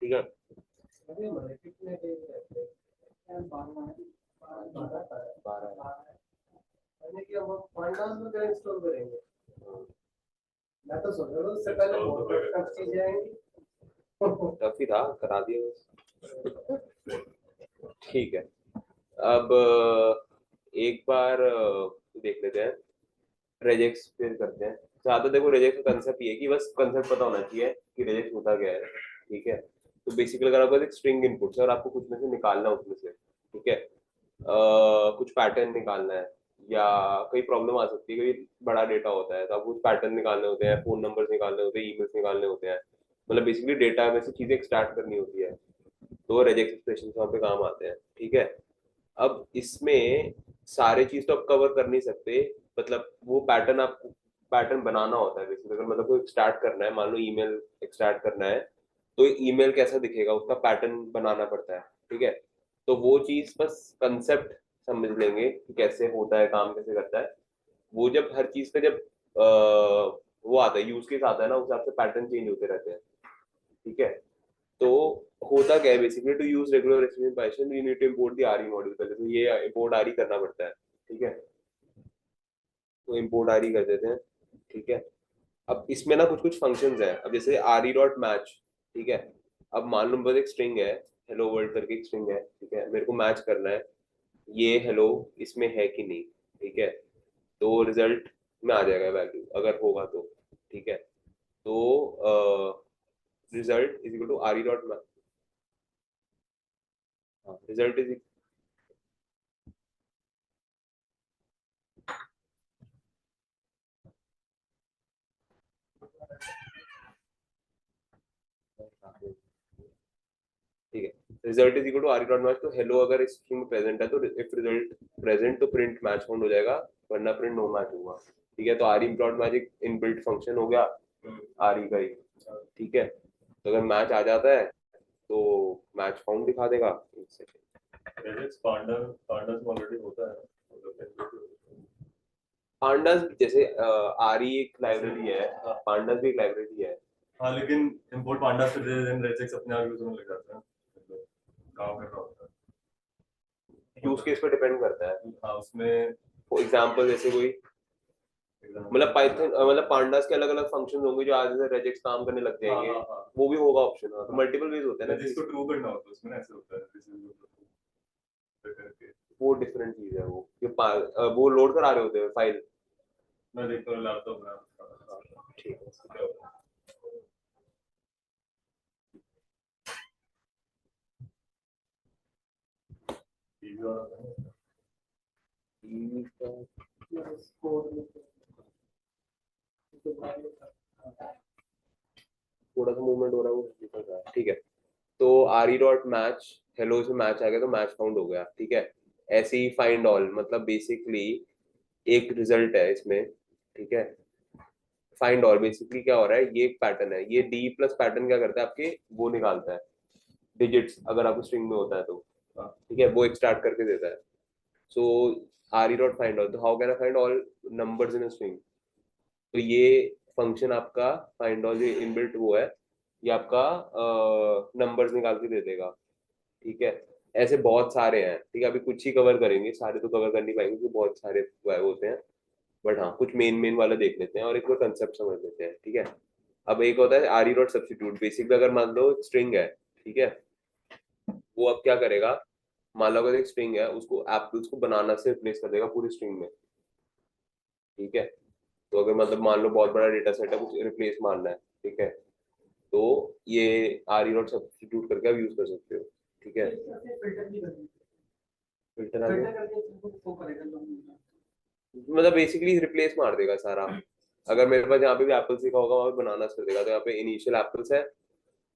ठीक है। मैं तो सोच रहा हूँ उससे पहले बहुत टफ चीजें आएंगी। टफ ही था, करा दिया बस। ठीक है। अब एक बार देख लेते हैं, रेजेक्स फिर करते हैं। ज्यादा देखो रेजेक्स का कंसेप्ट ये है कि बस कंसेप्ट पता होना चाहिए कि रेजेक्स होता क्या है। ठीक है। तो बेसिकली अगर आपके पास एक स्ट्रिंग इनपुट है और आपको कुछ में से निकालना है उसमें से, ठीक है, कुछ पैटर्न निकालना है या कोई प्रॉब्लम आ सकती है, कोई बड़ा डेटा होता है तो आपको कुछ पैटर्न निकालने होते हैं, फोन नंबर निकालने होते हैं, ईमेल्स निकालने होते हैं, मतलब बेसिकली डेटा में से चीजें एक्सट्रैक्ट करनी होती है, तो रेजेक्स एक्सप्रेशन वहाँ पे काम आते हैं। ठीक है। अब इसमें सारे चीज तो आप कवर कर नहीं सकते, मतलब वो पैटर्न आप पैटर्न बनाना होता है बेसिकली। अगर मतलब कोई स्टार्ट करना है, मान लो ईमेल एक्सट्रैक्ट करना है, तो ईमेल कैसा दिखेगा उसका पैटर्न बनाना पड़ता है। ठीक है। तो वो चीज बस कंसेप्ट समझ लेंगे कि कैसे होता है, काम कैसे करता है वो। जब हर चीज का जब वो आता है, यूज केस आता है ना, उस हिसाब से पैटर्न चेंज होते रहते हैं। ठीक है। तो होता क्या है basically, to use regular HTML Python you need to import the RE module. पहले तो ये इंपोर्ट आरई करना पड़ता है। ठीक है। तो इंपोर्ट आरई कर देते हैं। ठीक है। अब इसमें ना कुछ कुछ फंक्शंस है। अब जैसे आरई डॉट मैच, ठीक है। अब मान लो मेरे पास एक स्ट्रिंग है, हेलो वर्ल्ड करके एक स्ट्रिंग है, ठीक है, मेरे को मैच करना है ये हेलो इसमें है कि नहीं। ठीक है। तो रिजल्ट में आ जाएगा वैल्यू अगर होगा तो। ठीक है। तो result is equal to RE dot match. हाँ, रिजल्ट इज ठीक है। Result is equal to R dot match. तो हेलो अगर इस स्ट्रिंग में प्रेजेंट है तो इफ रिजल्ट प्रेजेंट तो प्रिंट मैच फाउंड हो जाएगा, वरना प्रिंट नो मैच होगा। ठीक है। तो आर डॉट मैच एक इनबिल्ट फंक्शन हो गया आर का ही। ठीक है। तो अगर मैच आ जाता है तो मैच फाउंड दिखा देगा। एक सेकंड, पांडास ऑलरेडी होता है। पांडास जैसे आर एक लाइब्रेरी है, पांडास भी एक लाइब्रेरी है। हाँ, लेकिन इंपोर्ट पांडास से देन रेजेक्स अपने आप यूज होने लग जाता है, काम कर रहा होता है। यूज केस पे डिपेंड करता है। हाँ, उसमें फॉर एग्जांपल जैसे कोई मतलब पाइथन मतलब पांडास के अलग अलग फंक्शन होंगे जो आज से रेजेक्स काम करने लग जाएंगे। हाँ, हाँ, हाँ। वो भी होगा ऑप्शन। हाँ, तो मल्टीपल वेज होते हैं ना। जिसको ट्रू करना होता है उसमें ऐसे होता है, करके वो डिफरेंट चीज है वो कि वो लोड करा रहे होते हैं फाइल। मैं देखता हूँ लैपटॉप में। ठीक है। टीवी वाला था। थोड़ा सा मूवमेंट हो रहा है वो निकल रहा है। ठीक है। तो are E dot match, hello से मैच आ गया तो मैच फाउंड हो गया। ठीक है। ऐसे ही फाइंड ऑल, मतलब बेसिकली एक रिजल्ट है इसमें। ठीक है। फाइंड ऑल बेसिकली क्या हो रहा है, ये एक पैटर्न है, ये डी प्लस पैटर्न क्या करता है आपके वो निकालता है डिजिट्स, अगर आपको स्ट्रिंग में होता है तो। ठीक है। वो एक्सट्रैक्ट करके देता है। So R E dot find all, तो how can I find all numbers in a string. तो ये फंक्शन आपका फाइंड ऑल जो इनबिल्ट वो है, ये आपका नंबर्स निकाल के दे देगा। ठीक है। ऐसे बहुत सारे हैं। ठीक है। अभी कुछ ही कवर करेंगे, सारे तो कवर कर नहीं पाएंगे क्योंकि बहुत सारे होते हैं। बट हाँ, कुछ मेन मेन वाला देख लेते हैं और एक बार कंसेप्ट समझ लेते हैं। ठीक है। अब एक होता है are E dot substitute. Basically अगर मान लो स्ट्रिंग है, ठीक है, वो अब क्या करेगा, मान लो अगर एक स्ट्रिंग है उसको एप्पल्स को बनाना से रिप्लेस कर देगा पूरी स्ट्रिंग में। ठीक है। तो अगर मतलब मान लो बहुत बड़ा डेटा सेट है, कुछ रिप्लेस मारना है, ठीक है, तो ये आर ई डॉट सब्सटीट्यूट करके आप यूज कर सकते हो। ठीक है। फिल्टर आ गया, मतलब बेसिकली रिप्लेस मार देगा सारा। अगर मेरे पास यहाँ पे भी एप्पल्स लिखा होगा वहाँ पे बनाना कर देगा, तो यहाँ पे इनिशियल एप्पल्स है,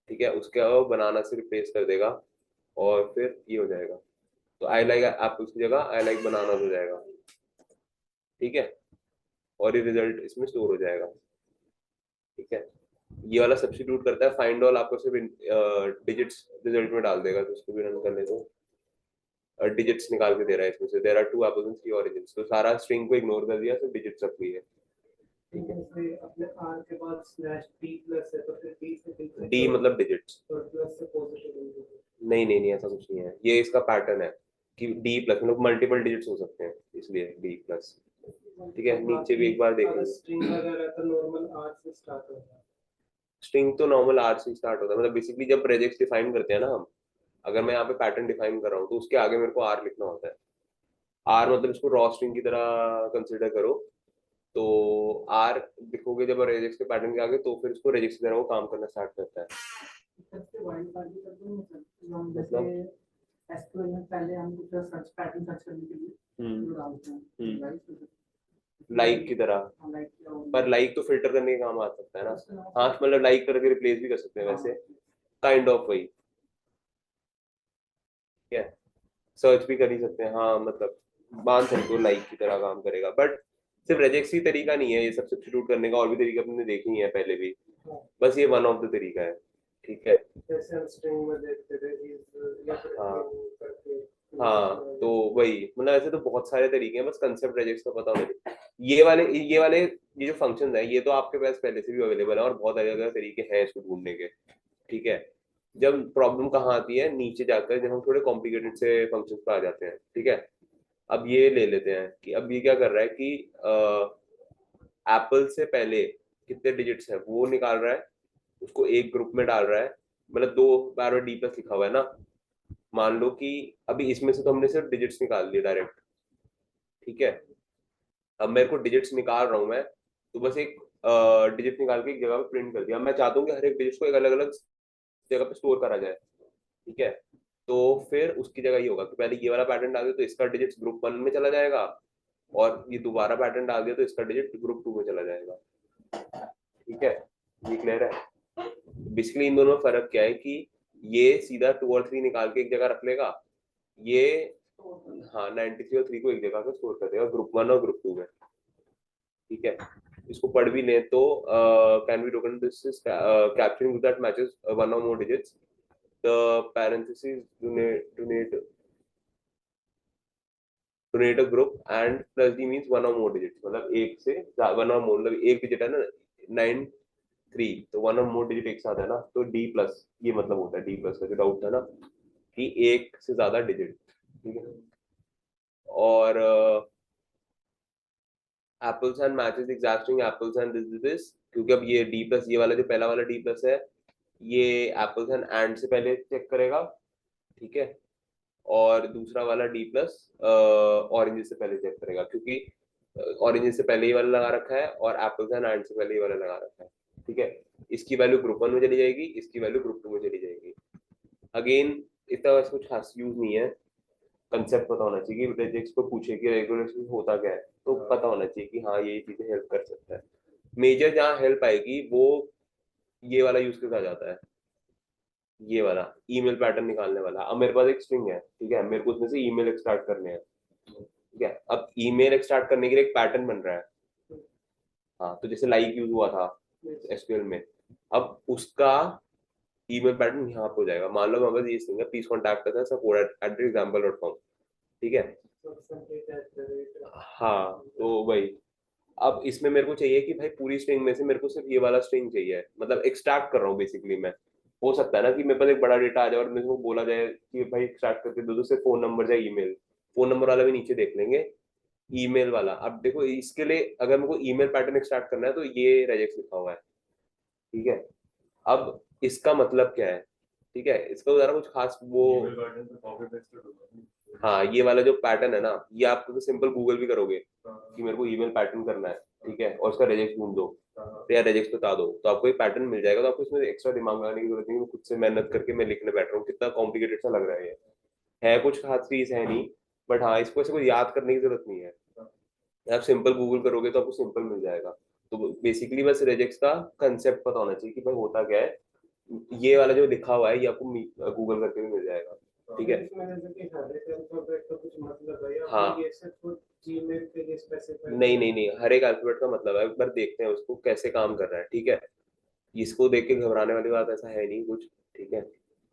ठीक है, उसके अलावा बनाना से रिप्लेस कर देगा और फिर ये हो जाएगा। तो आई लाइक एप्पल्स की जगह आई लाइक बनाना हो जाएगा। ठीक है। और ये रिजल्ट इसमें स्टोर हो जाएगा। ठीक है। ये वाला सब्स्टिट्यूट करता है फाइंड ऑल, आपको सिर्फ डिजिट्स रिजल्ट में डाल देगा। तो इसको भी रन कर ले तो डिजिट्स निकाल के दे रहा है इसमें से, there are two apples and three oranges. तो सारा स्ट्रिंग को इग्नोर कर दिया, सिर्फ डिजिट्स रख ली है। ठीक है। अपने आर के बाद स्लैश डी प्लस है तो फिर डी से डी मतलब डिजिट्स। और प्लस से नहीं नहीं नहीं, ऐसा कुछ नहीं है, ये इसका पैटर्न है कि डी प्लस मतलब मल्टीपल डिजिट्स हो सकते हैं, इसलिए डी प्लस। ठीक है, नीचे भी एक बार देखेंगे। स्ट्रिंग वगैरह तो नॉर्मल आर से स्टार्ट होता है। स्ट्रिंग तो नॉर्मल आर से स्टार्ट होता है, मतलब बेसिकली जब प्रेजेक्ट्स डिफाइन करते हैं ना हम, अगर मैं यहाँ पे पैटर्न डिफाइन कर रहा हूँ तो उसके आगे मेरे को आर लिखना होता है। आर मतलब इसको रॉ स्ट्रिंग की तरह कंसिडर करो, तो आर लिखोगे जब रेजेक्स के पैटर्न के आगे, तो फिर इसको रेजेक्स की तरह वो काम करना स्टार्ट करता है। सबसे वाइल्ड पार्ट भी करते हैं सर, हम मतलब? जैसे एसक्यूएल में पहले हम कुछ सर्च पैटर्न सर्च करने के लिए जो डालते हैं राइट, लाइक की तरह, लाइक पर लाइक तो फिल्टर करने के काम आ सकता है ना। हाँ मतलब लाइक करके रिप्लेस भी कर सकते हैं वैसे, काइंड ऑफ वही है। सर्च भी कर ही सकते हैं, हाँ मतलब मान सकते हो लाइक की तरह काम करेगा, बट सिर्फ रेजेक्स ही तरीका नहीं है ये सब सब्स्टिट्यूट करने का, और भी तरीके अपने देखे ही है पहले भी, बस ये वन ऑफ द तरीका है। ठीक है, जैसे हम स्ट्रिंग में देखते थे या फिर हाँ करके हाँ, तो वही मतलब ऐसे तो बहुत सारे तरीके हैं, बस कंसेप्ट रेजेक्स का पता होना चाहिए। ये वाले ये जो फंक्शंस है ये तो आपके पास पहले से भी अवेलेबल है, और बहुत अलग अलग तरीके हैं इसको ढूंढने के। ठीक है, जब प्रॉब्लम कहाँ आती है नीचे जाकर, जब हम थोड़े कॉम्प्लिकेटेड से फंक्शंस पे आ जाते हैं। ठीक है, अब ये ले लेते हैं कि अब ये क्या कर रहा है कि एप्पल से पहले कितने डिजिट्स हैं वो निकाल रहा है, उसको एक ग्रुप में डाल रहा है, मतलब दो बार डी प्लस लिखा हुआ है ना, मान लो कि अभी इसमें से तो हमने सिर्फ डिजिट्स निकाल दिए डायरेक्ट। ठीक है, अब मेरे को डिजिट्स निकाल रहा हूँ मैं, तो बस एक डिजिट निकाल के एक जगह पे प्रिंट कर दिया। मैं चाहता हूँ कि हर एक डिजिट को एक अलग अलग जगह पे स्टोर करा जाए। ठीक है, तो फिर उसकी जगह ये होगा कि पहले ये वाला पैटर्न डाल दिया तो इसका डिजिट ग्रुप 1 में चला जाएगा, और ये दोबारा पैटर्न डाल दिया तो इसका डिजिट ग्रुप 2 में चला जाएगा। ठीक है, ये क्लियर है? बेसिकली इन दोनों में फर्क क्या है कि ये सीधा 2 और 3 निकाल के एक जगह रख लेगा, ये हाँ 93 और 3 को एक जगह पे स्टोर कर देगा, ग्रुप 1 और ग्रुप 2 में। ठीक है, इसको पढ़ भी लें तो can be token this is capturing that matches one or more digits, the parentheses donate a group and plus d means one or more digits, मतलब एक से वन और मोर, मतलब एक डिजिट है ना 93, तो वन और मोर डिजिट एक साथ है ना, तो डी प्लस ये मतलब होता है, डी प्लस का जो डाउट था ना कि एक से ज्यादा डिजिट। ठीक है, और apples and matches एग्जैक्टिंग apples and this, क्योंकि अब ये डी प्लस, ये वाला जो पहला वाला डी प्लस है ये एप्पल्स एंड से पहले चेक करेगा। ठीक है, और दूसरा वाला डी प्लस ऑरेंज से पहले चेक करेगा, क्योंकि ऑरेंज से पहले ही वाला लगा रखा है और एप्पल्स एंड से पहले ही वाला लगा रखा है। ठीक है, इसकी वैल्यू ग्रुप 1 में चली जाएगी, इसकी वैल्यू ग्रुप 2 में चली जाएगी। अगेन इतना वैसे कुछ खास यूज नहीं है, कंसेप्ट पता होना चाहिए कि रेजेक्स को पूछे कि रेगुलेशन होता क्या है, तो पता होना चाहिए कि हाँ ये चीजें हेल्प कर सकता है। मेजर जहाँ हेल्प आएगी वो ये वाला यूज केस आ जाता है, ये वाला ईमेल पैटर्न निकालने वाला। अब मेरे पास एक स्ट्रिंग है, ठीक है, मेरे को उसमें से ईमेल एक्सट्रैक्ट करने हैं। ठीक है, अब ईमेल एक्सट्रैक्ट करने के लिए एक पैटर्न बन रहा है, हाँ तो जैसे लाइक यूज हुआ था एसक्यूएल में, अब उसका ईमेल पैटर्न यहाँ पे हो जाएगा। मान लो मेरे पास ये स्ट्रिंग है, प्लीज कॉन्टैक्ट अस support@example.com। ठीक है, हाँ तो वही, अब इसमें मेरे को चाहिए कि भाई पूरी स्ट्रिंग में से मेरे को सिर्फ ये वाला स्ट्रिंग चाहिए, मतलब एक्सट्रैक्ट कर रहा हूँ बेसिकली मैं। हो सकता है ना कि मेरे पास एक बड़ा डेटा आ जाए और मेरे को बोला जाए कि भाई एक्सट्रैक्ट करके दो, सिर्फ फोन नंबर या ईमेल, फोन नंबर वाला भी नीचे देख लेंगे, ईमेल वाला। अब देखो इसके लिए अगर मेरे को ईमेल पैटर्न एक्सट्रैक्ट करना है तो ये रेजेक्स लिखा हुआ है। ठीक है, अब इसका मतलब क्या है? ठीक है, इसका ज़रा कुछ खास वो, ईमेल पैटर्न पे कॉपी पेस्ट होगा। हाँ ये वाला जो पैटर्न है ना, ये आप तो सिंपल गूगल भी करोगे कि मेरे को ईमेल पैटर्न करना है, ठीक है, और उसका रेजेक्स ढूंढ दो तो या रेजेक्स बता दो, तो आपको एक पैटर्न मिल जाएगा। तो आपको इसमें एक्स्ट्रा दिमाग लगाने की जरूरत नहीं, मैं खुद से मेहनत करके मैं लिखने बैठ रहा हूँ, कितना कॉम्प्लिकेटेड सा लग रहा है ये, है कुछ खास चीज है नहीं, बट हाँ इसको ऐसे कोई याद करने की जरूरत नहीं है, आप सिंपल गूगल करोगे तो आपको सिंपल मिल जाएगा। तो बेसिकली बस रेजेक्स का कंसेप्ट पता होना चाहिए कि भाई होता क्या है। ये वाला जो लिखा हुआ है ये आपको गूगल करके भी मिल जाएगा। ठीक है, हाँ नहीं नहीं नहीं, हर एक अल्फाबेट का मतलब है, एक बार देखते हैं उसको कैसे काम कर रहा है। ठीक है, इसको देख के घबराने वाली बात ऐसा है नहीं कुछ। ठीक है,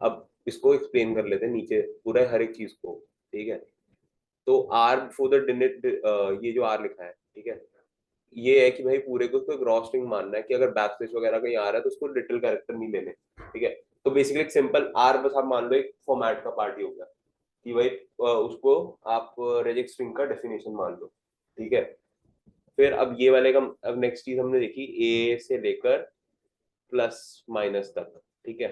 अब इसको एक्सप्लेन कर लेते हैं नीचे पूरा हर एक चीज को। ठीक है, तो आर फॉर द डिनेट, ये जो आर लिखा है, ठीक है, ये है कि भाई पूरे को उसको एक रॉ स्ट्रिंग मानना है कि अगर बैक स्लैश वगैरह कहीं आ रहा है तो उसको लिटिल कैरेक्टर नहीं लेने। ठीक है, तो बेसिकली एक सिंपल आर बस आप मान लो एक फॉर्मेट का पार्ट ही हो गया कि भाई उसको आप रेजिक स्ट्रिंग का डेफिनेशन मान लो, ठीक है। फिर अब ये वाले का अब नेक्स्ट चीज हमने देखी ए से लेकर प्लस माइनस तक, ठीक है,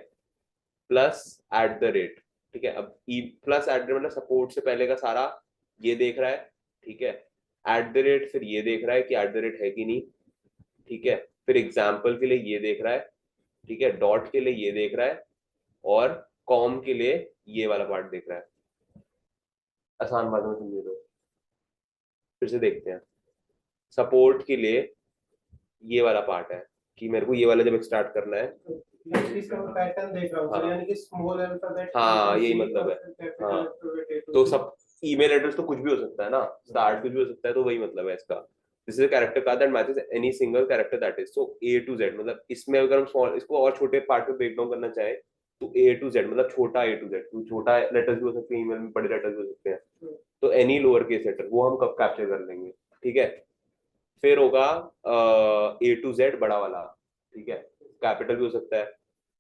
प्लस एट द रेट, ठीक है। अब E plus at the rate मतलब सपोर्ट से पहले का सारा ये देख रहा है, ठीक है। एट द रेट फिर ये देख रहा है कि एट द रेट है कि नहीं, ठीक है। फिर एग्जाम्पल के लिए ये देख रहा है, ठीक है। डॉट के लिए ये देख रहा है और कॉम के लिए ये वाला पार्ट देख रहा है। आसान बात में समझे तो फिर से देखते हैं। सपोर्ट के लिए ये वाला पार्ट है कि मेरे को ये वाला जब स्टार्ट करना है, पैटर्न देख रहा हूँ हाँ। यानी कि स्मॉल अल्फाबेट, हाँ यही मतलब है। हाँ तो सब ईमेल एड्रेस तो कुछ भी हो सकता है ना, स्टार्ट कुछ भी हो सकता है, तो वही मतलब है इसका। This is a character card that matches any single character that is so A to Z. मतलब इसमें अगर हम स्मॉल इसको और छोटे पार्ट में ब्रेक डाउन करना चाहे तो ए टू जेड मतलब छोटा ए टू जेड, छोटा लेटर्स भी हो सकते हैं ईमेल में, बड़े लेटर्स भी हो सकते हैं। तो एनी लोअर केस लेटर वो हम कब कैप्चर कर लेंगे, ठीक है। फिर होगा ए टू जेड बड़ा वाला, ठीक है, कैपिटल भी हो सकता है,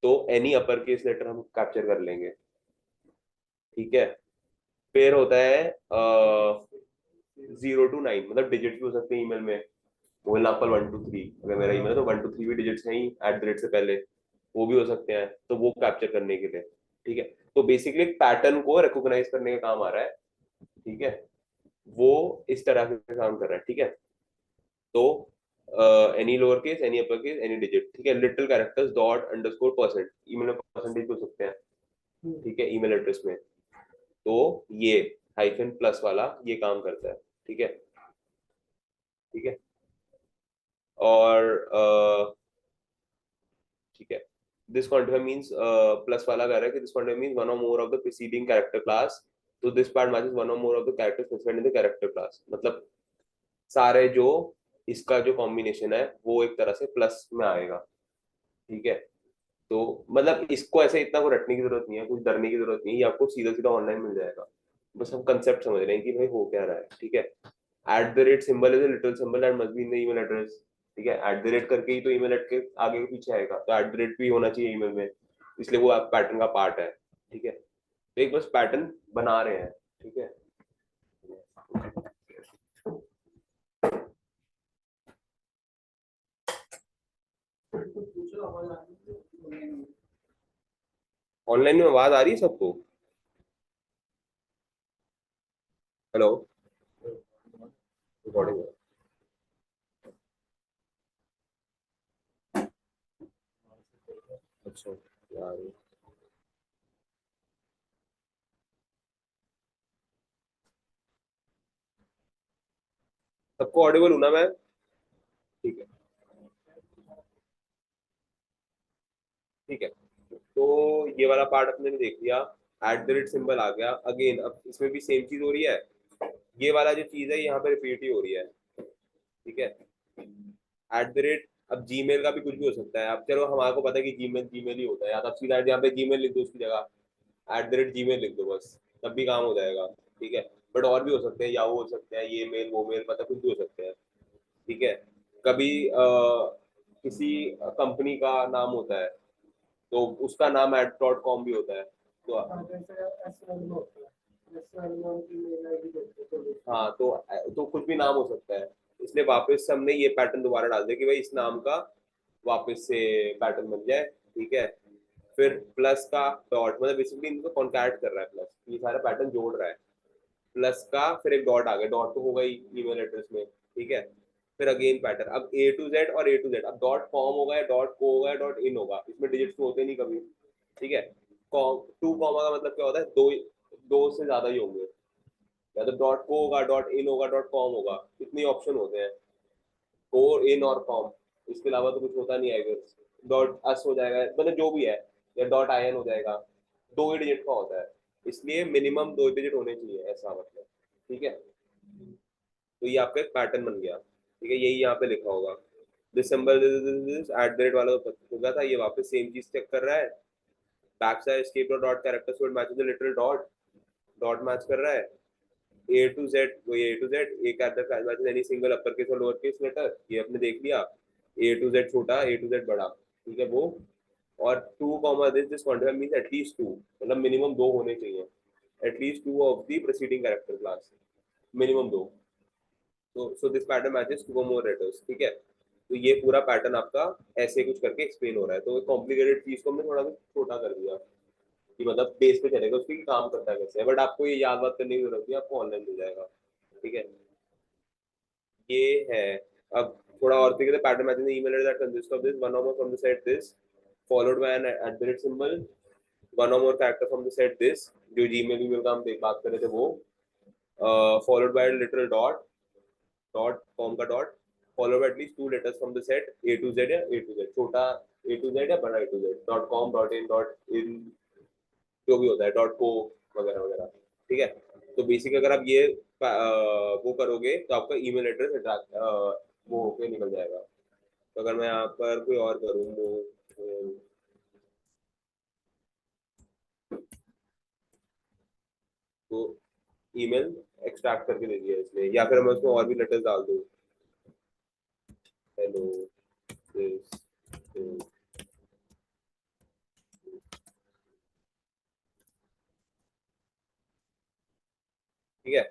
तो एनी अपर केस लेटर हम कैप्चर कर लेंगे, ठीक है। फिर होता है 0 to 9 मतलब डिजिट भी हो सकते हैं ईमेल में। फॉर एग्जाम्पल 1 2 3, अगर मेरा ईमेल है तो 1 2 3 भी डिजिट्स हैं ही एट द रेट से पहले, वो भी हो सकते हैं, तो वो कैप्चर करने के लिए, ठीक है। तो बेसिकली एक पैटर्न को रिकॉग्नाइज करने का काम आ रहा है, ठीक है। वो इस तरह से काम कर रहा है, ठीक है। तो any lower case any upper case any digit, ठीक है। Little characters dot underscore percent, email में परसेंटेज हो सकते हैं, ठीक है, ईमेल एड्रेस में। तो ये हाइफन प्लस वाला ये काम करता है, ठीक है, ठीक है। और ठीक है, दिस क्वांटिफायर मींस प्लस वाला कह रहा है कि this quantifier means one or more of the preceding character class, तो this part matches one or more of the characters specified in the character class. मतलब सारे जो इसका जो कॉम्बिनेशन है वो एक तरह से प्लस में आएगा, ठीक है। तो मतलब इसको ऐसे इतना को रटने की जरूरत नहीं है, कुछ डरने की जरूरत नहीं है, ये आपको सीधा सीधा ऑनलाइन मिल जाएगा। बस हम कंसेप्ट समझ रहे हैं कि भाई हो क्या रहा है, ठीक है। At the rate symbol is a little symbol that must be in the email address, ठीक है। एट द रेट करके ही तो ईमेल के आगे के पीछे आएगा, तो एट द रेट भी होना चाहिए ईमेल में, इसलिए वो पैटर्न का पार्ट है, ठीक है। तो एक बस पैटर्न बना रहे हैं, ठीक है। ऑनलाइन में आवाज आ रही है सबको? Hello, recording. अच्छा यार, सबको ऑडिबल हूं ना मैं? ठीक है, ठीक है। तो ये वाला पार्ट अपने ने देख लिया, एट द रेट सिंबल आ गया। अगेन अब इसमें भी सेम चीज हो रही है, ये वाला जो चीज है यहाँ पे रिपीट ही हो रही है, ठीक है। एट द रेट अब जीमेल का भी कुछ भी हो सकता है। अब चलो हमारे को पता है कि जीमेल जीमेल ही होता है, या तो आप सीधा यहाँ पे जीमेल लिख दो उसकी जगह, एट द रेट जीमेल लिख दो बस, तब भी काम हो जाएगा, ठीक है। बट और भी हो सकते हैं, याहू हो सकते हैं, ये मेल वो मेल, पता कुछ भी हो सकते हैं, ठीक है। कभी किसी कंपनी का नाम होता है तो उसका नाम @.com भी होता है, तो हाँ तो कुछ भी नाम हो सकता है। इसलिए वापस से हमने ये पैटर्न दोबारा डाल दिया कि भाई इस नाम का वापस से पैटर्न बन जाए, ठीक है। फिर प्लस का डॉट मतलब बेसिकली इनको कॉन्कैट कर रहा है, प्लस ये सारा पैटर्न जोड़ रहा है। प्लस का फिर एक डॉट आ गया, डॉट तो होगा ही ईमेल एड्रेस में, ठीक है। फिर अगेन पैटर्न, अब ए टू जेड और ए टू जेड, अब डॉट कॉम होगा या डॉट को होगा या डॉट इन होगा, इसमें डिजिट्स तो होते नहीं कभी, ठीक है। कॉम टू कॉमा का मतलब क्या होता है, दो दो से ज्यादा ही होंगे, या तो डॉट को होगा डॉट इन होगा डॉट कॉम होगा, इतने ऑप्शन होते हैं, को इन और कॉम, इसके अलावा तो कुछ होता नहीं है। डॉट अस हो जाएगा, मतलब जो भी है, या डॉट आई एन हो जाएगा, दो ही डिजिट का होता है, इसलिए मिनिमम दो डिजिट होने चाहिए, ऐसा मतलब, ठीक है। तो ये आपका एक पैटर्न बन गया, ठीक है, यही यहाँ पे लिखा होगा। दिसंबर एट द रेट वाला तो हो गया था, ये वापस सेम चीज चेक कर रहा है। Back side escape dot character स्क्वाड matches the little dot, dot match कर रहा है। ए टू जेड, वो A to Z a character matches any single upper case or lower case letter, ये आपने देख लिया। ए टू जेड छोटा ए टू जेड बड़ा, ठीक है, वो और 2 comma this quantifier means at least 2, मतलब मिनिमम 2 होने चाहिए, at least 2 of the preceding character class, minimum 2। So this pattern matches 2 more letters, ठीक है। तो ये पूरा पैटर्न आपका ऐसे कुछ करके एक्सप्लेन हो रहा है। तो कॉम्प्लिकेटेड चीज को हमने थोड़ा सा छोटा कर दिया कि मतलब बेस पे चलेगा उसकी कि काम करता है कैसे, बट आपको ये याद बात करने की जरूरत नहीं है, आपको ऑनलाइन मिल जाएगा, ठीक है। ये है। अब थोड़ा और तरीके से pattern matching email that consist of this one or more from the set this followed by an @ symbol, one or more character from the set this, जो जीमेल ईमेल का हम बात कर रहे थे वो, followed by little dot, dot form का dot, followed by at least 2 letters from the set A to Z या ए टू जेड, छोटा ए टू जेड या बड़ा A to Z, dot com, dot in, जो भी होता है, डॉट को वगैरह वगैरह, ठीक है। तो बेसिक अगर आप ये वो करोगे तो आपका ईमेल एड्रेस वो होके निकल जाएगा। तो अगर मैं यहाँ पर कोई और करूँ तो ईमेल एक्सट्रैक्ट करके दे दिया इसने, या फिर मैं उसमें और भी लेटर्स डाल दूँ, हेलो दिस, ठीक है।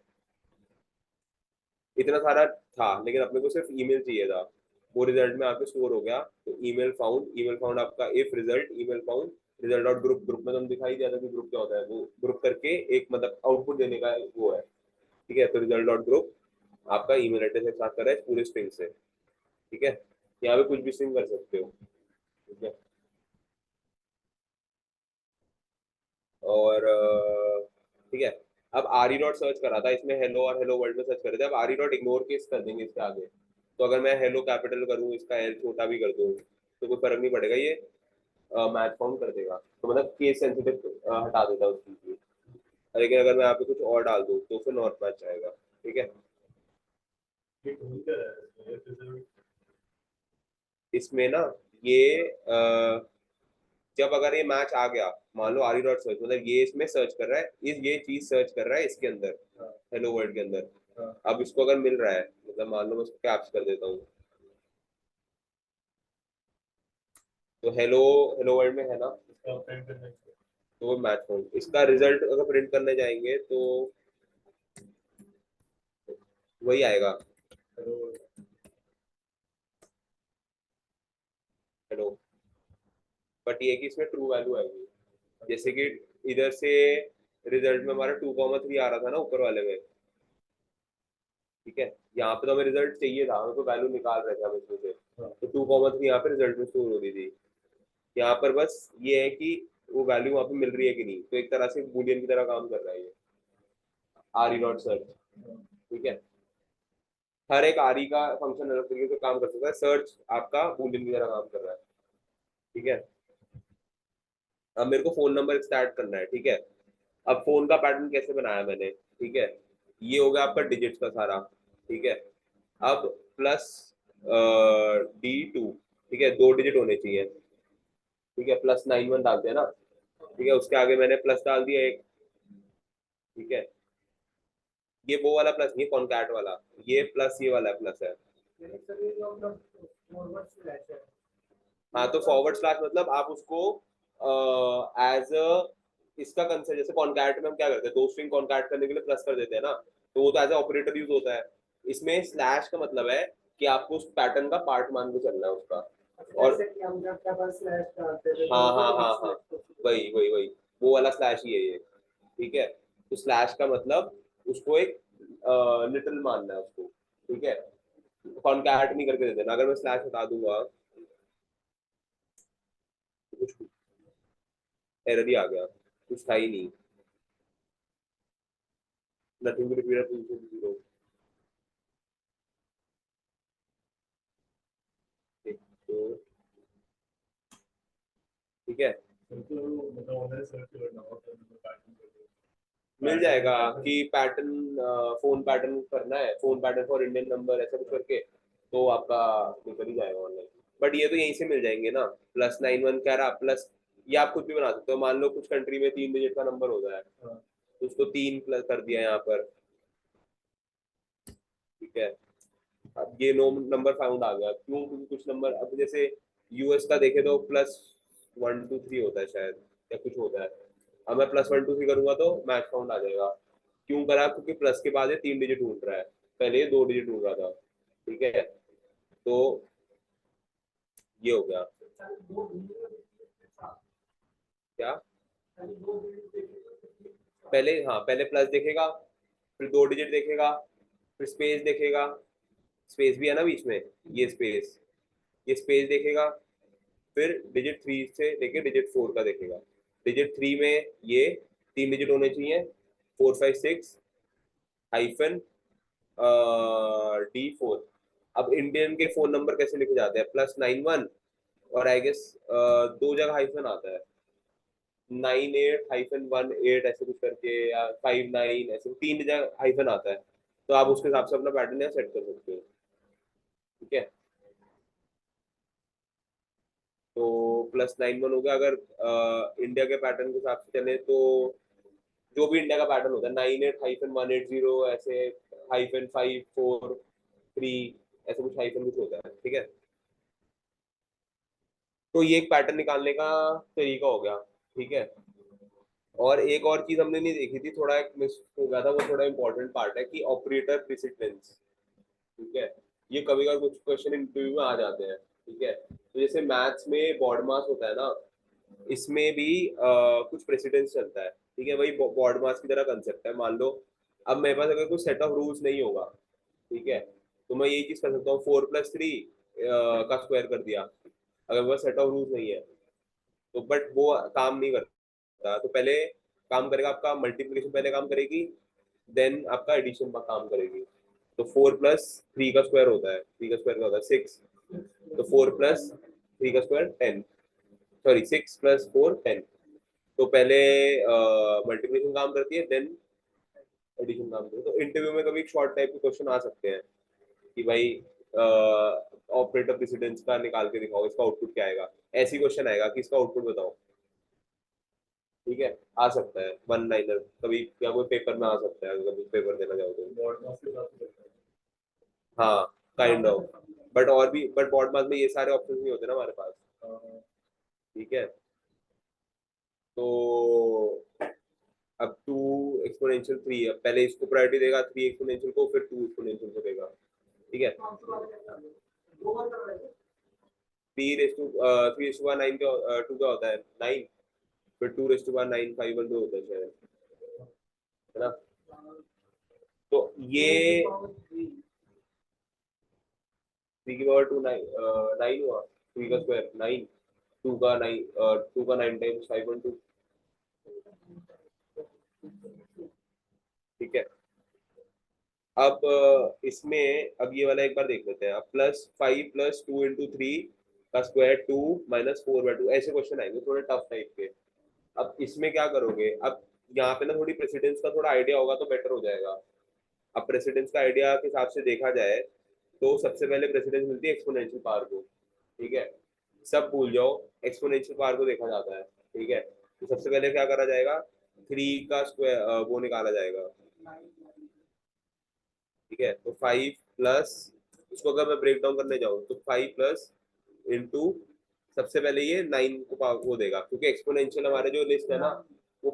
इतना सारा था लेकिन अपने को सिर्फ ईमेल चाहिए था, वो रिजल्ट में आके स्टोर हो गया। तो ईमेल फाउंड आपका if result email found result dot group, group में तो हम दिखाई दिया था कि ग्रुप क्या होता है, वो ग्रुप करके एक मतलब आउटपुट देने का वो है, ठीक है। तो रिजल्ट डॉट ग्रुप आपका ईमेल एड्रेस एक साथ कर रहा है पूरे स्ट्रिंग से, ठीक है। यहाँ पे कुछ भी स्ट्रिंग कर सकते हो, ठीक है। और ठीक है। अब आर ई डॉट सर्च करा था इसमें, हेलो और हेलो वर्ल्ड में सर्च कर रहे थे, अब are E dot ignore case कर देंगे इसके आगे। तो अगर मैं हेलो कैपिटल करूँ, इसका एल छोटा भी कर दूँ, तो कोई फर्क नहीं पड़ेगा, ये मैच फाउंड कर देगा। तो मतलब केस सेंसिटिव हटा देता है उस चीज की। लेकिन अगर मैं यहाँ पे कुछ और डाल दूँ तो फिर नॉट मैच आएगा, ठीक है। ये टूल क्या है इसमें? इसमें ना ये जब अगर ये मैच आ गया, मान लो आरी डॉट सर्च, मतलब ये इसमें सर्च कर रहा है, ये चीज सर्च कर रहा है इसके अंदर, हेलो वर्ल्ड के अंदर। अब इसको अगर मिल रहा है, मतलब मान लो मैं उसको कैप्स कर देता हूँ, तो हेलो, हेलो वर्ल्ड में है ना, इसका प्रिंट करने के तो वो मैच होगा। इसका रिजल्ट अगर प्रिंट करने जाएंगे तो वही आएगा, हेलो हेलो। बट ये कि इसमें ट्रू वैल्यू आएगी, जैसे कि इधर से रिजल्ट में हमारा 2,3 आ रहा था ना ऊपर वाले में, ठीक है। यहाँ पे तो हमें रिजल्ट चाहिए था, हमें तो वैल्यू निकाल रहे थे हम इसमें से, तो 2,3 यहाँ पे रिजल्ट में स्टोर हो रही थी। यहाँ पर बस ये है कि वो वैल्यू वहाँ पे मिल रही है कि नहीं, तो एक तरह से बूलियन की तरह काम कर रहा है ये आर ई डॉट सर्च, ठीक है। हर एक आर ई का फंक्शन अलग तरीके से काम कर सकता है, सर्च आपका बूलियन की तरह काम कर रहा है, ठीक है। अब मेरे को फोन नंबर स्टार्ट करना है, ठीक है। अब फोन का पैटर्न कैसे बनाया मैंने, ठीक है। ये हो गया आपका डिजिट्स का सारा, ठीक है। अब प्लस D2, ठीक है, 2 डिजिट होने चाहिए, ठीक है। +91 डालते हैं ना, ठीक है। उसके आगे मैंने प्लस डाल दिया एक, ठीक है। ये वो वाला प्लस नहीं, कॉन्कैट वाला, ये प्लस ये वाला प्लस है। सर ये जो मतलब फॉरवर्ड स्लैश है, हाँ, तो फॉरवर्ड स्लैश मतलब आप उसको एज अ इसका कंसेप्ट, जैसे कॉन्कैट में हम क्या करते हैं, दो स्ट्रिंग कॉन्कैट करने के लिए प्लस कर देते हैं ना, तो वो तो एज अ ऑपरेटर यूज होता है। इसमें स्लैश का मतलब है कि आपको उस पैटर्न का पार्ट मान के चलना है उसका। और जैसे कि हम जब डबल स्लैश डालते थे हाँ हाँ तो हाँ हाँ, वही वही वही, वो वाला स्लैश ही है ये, ठीक है। तो स्लैश का मतलब उसको एक लिटिल मानना है उसको, ठीक है। कॉन्कैट नहीं करके दे देना। अगर मैं स्लैश हटा दूंगा तो कुछ एरर ही आ गया, कुछ था ही नहीं, नथिंग टू रिपीट 2 तो ठीक है। तो मतलब ऑनलाइन सर्च करना होता है तो पैटर्न मिल जाएगा कि पैटर्न, फोन पैटर्न करना है, phone pattern for Indian number ऐसा कुछ करके, तो आपका निकल ही जाएगा ऑनलाइन। बट ये तो यहीं से मिल जाएंगे ना, +91 कह रहा प्लस, ये आप खुद भी बना सकते हो। मान लो कुछ कंट्री में 3 डिजिट का नंबर होता है, तो उसको 3 प्लस कर दिया यहाँ पर, ठीक है। अब ये नो नंबर फाउंड आ गया, क्यों? क्योंकि कुछ नंबर, अब जैसे यूएस का देखे तो +, 1 2 3 होता है शायद, या कुछ होता है। अब मैं +1 2 3 करूंगा तो मैच काउंट आ जाएगा। क्यों करा? क्योंकि प्लस के बाद ये 3 डिजिट ढूंढ रहा है, पहले ये 2 डिजिट ढूंढ रहा था। ठीक है, तो ये हो गया क्या? पहले, हाँ पहले प्लस देखेगा, फिर 2 डिजिट देखेगा, फिर स्पेस देखेगा, स्पेस भी है ना बीच में, ये स्पेस देखेगा, फिर डिजिट 3 से लेके डिजिट 4 का देखेगा। डिजिट 3 में ये 3 डिजिट होने चाहिए, 4 5 6 हाइफन D4। अब इंडियन के फोन नंबर कैसे लिखे जाते हैं? +91, और आई गेस 2 जगह हाइफन आता है, 98-18 ऐसे कुछ करके, या 59, ऐसे 3 जगह हाइफन आता है। तो आप उसके हिसाब से अपना पैटर्न यहाँ सेट कर सकते हो। ठीक है, तो +91 हो गया। अगर इंडिया के पैटर्न के हिसाब से चले तो जो भी इंडिया का पैटर्न होता है, 98-180 ऐसे, -5 4 3 ऐसे कुछ हाइफन कुछ होता है। ठीक है, तो ये एक पैटर्न निकालने का तरीका हो गया। ठीक है, और एक और चीज हमने नहीं देखी थी, थोड़ा एक मिस हो गया था, वो थोड़ा इंपॉर्टेंट पार्ट है कि ऑपरेटर प्रेसिडेंस। ठीक है, ये कभी कभी कुछ क्वेश्चन इंटरव्यू में आ जाते हैं। ठीक है, तो जैसे मैथ्स में बॉर्ड मास होता है ना, इसमें भी कुछ प्रेसिडेंस चलता है। ठीक है, वही बॉर्ड मास की तरह कंसेप्ट है। मान लो अब मेरे पास अगर कोई सेट ऑफ रूल्स नहीं होगा, ठीक है, तो मैं यही चीज कर सकता हूँ, 4 + 3 का स्क्वायर कर दिया, अगर वो सेट ऑफ रूल्स नहीं है तो। बट वो काम नहीं करता। तो पहले काम करेगा आपका मल्टीप्लिकेशन, पहले काम करेगी, देन आपका एडिशन का काम करेगी। तो 4 + 3 का स्क्वायर होता है, 3 का स्क्वायर का होता है 6, तो 4 + 3 का स्क्वायर 10, सॉरी 6 + 4 10। तो पहले मल्टीप्लिकेशन काम करती है, देन एडिशन काम करती है। तो इंटरव्यू में कभी शॉर्ट टाइप के क्वेश्चन आ सकते हैं कि भाई ऑपरेटर प्रेसिडेंस का निकाल के दिखाओ, इसका आउटपुट क्या आएगा। ऐसी क्वेश्चन आएगा कि इसका आउटपुट बताओ। ठीक है, आ सकता है 1 लाइनर कभी, क्या कोई पेपर में आ सकता है, अगर पेपर देना चाहो तो। बॉर्ड मास के साथ चलता हाँ, काइंड ऑफ। बट और भी, बट बॉड मास में ये सारे ऑप्शन नहीं होते ना हमारे पास। है। ठीक है, तो अब 2 एक्सपोनेंशियल 3 है, पहले इसको प्रायोरिटी देगा 3 एक्सपोनेंशियल को, फिर 2 एक्सपोनेंशियल को देगा। ठीक है, 3 रेस टू 9 का 2 का होता है 9, फिर 2 रेस टू 9 5 1 2 होता है शायद, है ना? तो ये 3 की पावर 2 9 हुआ, 3 का स्क्वायर 9, 2 का 9 टाइम्स 5 1 2। ठीक है, अब इसमें अब ये वाला एक बार देख लेते हैं। अब +5 + 2 × 3 का स्क्वायर 2 -4/2, ऐसे क्वेश्चन आएंगे थोड़े टफ टाइप के। अब इसमें क्या करोगे? अब यहाँ पे ना थोड़ी प्रेसिडेंस का थोड़ा आइडिया होगा तो बेटर हो जाएगा। अब प्रेसिडेंस का आइडिया के हिसाब से देखा जाए तो सबसे पहले प्रेसिडेंस मिलती है एक्सपोनेंशियल पावर को। ठीक है, सब भूल जाओ, एक्सपोनेंशियल पावर को देखा जाता है। ठीक है, तो सबसे पहले क्या करा जाएगा, 3 का स्क्वायर वो निकाला जाएगा। ठीक है, तो 5 प्लस, इसको अगर मैं ब्रेक डाउन करने जाऊँ तो 5 प्लस इंटू, सबसे पहले ये 9 को वो देगा, क्योंकि एक्सपोनेंशियल हमारे जो लिस्ट है ना, वो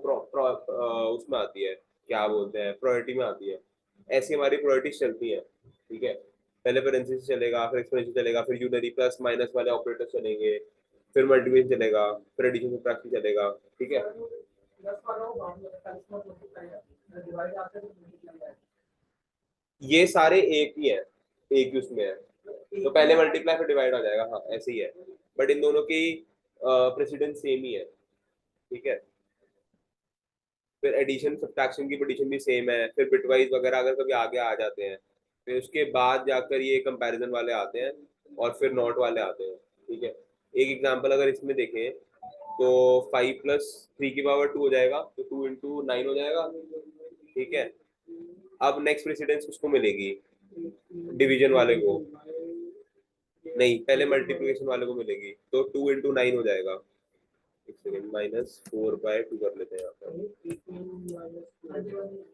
उसमें आती है, क्या बोलते हैं, प्रायोरिटी में आती है। ऐसी हमारी प्रायोरिटीज चलती है। ठीक है, पहले पेरेंथेसिस चलेगा, फिर एक्सपोनेंशियल चलेगा, फिर यूनरी प्लस माइनस वाले ऑपरेटर चलेंगे, फिर मल्टीप्लिकेशन चलेगा, फिर एडिशन सब्ट्रैक्शन चलेगा। ठीक है, ये सारे एक ही है, एक ही उसमें है। तो पहले मल्टीप्लाई फिर डिवाइड आ जाएगा, हाँ ऐसे ही है। बट इन दोनों की प्रेसिडेंस सेम ही है। ठीक है, फिर एडिशन सब्ट्रैक्शन की एडिशन भी सेम है, फिर बिटवाइज वगैरह अगर कभी आगे आ जाते हैं, फिर उसके बाद जाकर ये कंपैरिजन वाले आते हैं, और फिर नॉट वाले आते हैं। ठीक है, एक एग्जांपल अगर इसमें देखें तो 5 + 3 की पावर 2 हो जाएगा, तो 2 × 9 हो जाएगा। ठीक है, अब नेक्स्ट प्रेसिडेंस किसको मिलेगी? डिवीजन वाले को नहीं, पहले मल्टीप्लिकेशन वाले को मिलेगी, तो 2 × 9 हो जाएगा। एक सेकेंड, -4/2 कर लेते हैं यहाँ पर।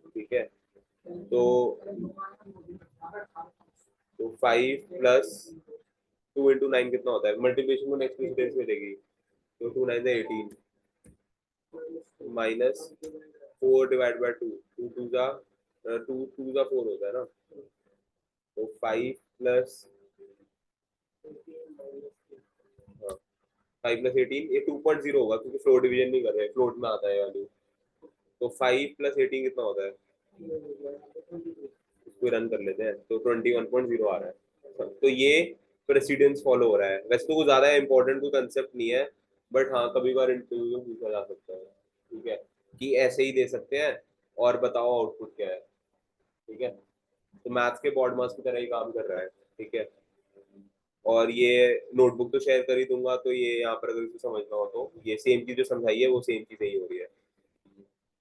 ठीक है, तो 5 + 2 × 9 कितना होता है? मल्टीप्लिकेशन को नेक्स्ट प्रेसिडेंस मिलेगी, तो 2 9 18 माइनस 4 डिवाइड बाय 2, 2 2 जा 4 होता है ना, तो 5 प्लस 18 ये 2.0 होगा क्योंकि फ्लोट डिवीजन नहीं कर रहे, फ्लोट में आता है वैल्यू। तो 5 प्लस 18 कितना होता है, इसको रन कर लेते हैं, तो 21.0 आ रहा है। तो ये प्रेसिडेंस फॉलो हो रहा है। वैसे तो वो ज्यादा इंपॉर्टेंट कोई कंसेप्ट नहीं है, बट हाँ कभी बार इंटरव्यू में पूछा जा सकता है, ठीक है, कि ऐसे ही दे सकते हैं और बताओ आउटपुट क्या है, ठीक है। तो मैथ्स के बोर्ड मार्क्स की तरह ही काम कर रहा है, ठीक है। और ये नोटबुक तो शेयर कर ही दूंगा, तो ये यहाँ पर अगर इसे समझना हो तो ये सेम चीज जो समझाई है वो सेम चीज ही हो रही है।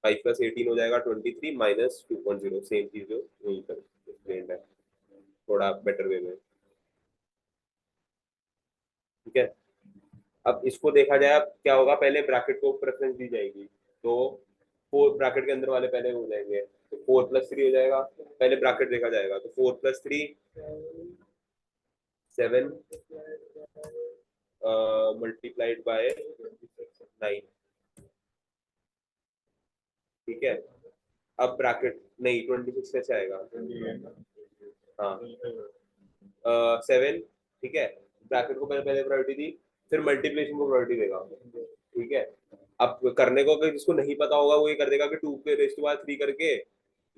5 प्लस 18 हो जाएगा 23 माइनस 2.0, सेम चीज जो यहीं पर एक्सप्लेन्ड है थोड़ा बेटर वे में, ठीक है। अब इसको देखा जाए, अब क्या होगा, पहले ब्रैकेट को प्रेफरेंस दी जाएगी, तो 4 ब्रैकेट के अंदर वाले पहले हो जाएंगे, तो 4 प्लस 3 हो जाएगा, पहले ब्रैकेट देखा जाएगा, तो 4 प्लस 3 7 मल्टीप्लाइड बाय 9, ठीक है। अब ब्रैकेट नहीं 26 कैसे आएगा, हाँ 7, ठीक है। ब्रैकेट को पहले पहले प्रायोरिटी दी, फिर मल्टीप्लिकेशन को प्रायोरिटी देगा, ठीक है। अब करने को अगर जिसको नहीं पता होगा वो ये कर देगा कि 2 के रेज़ टू पावर 3 करके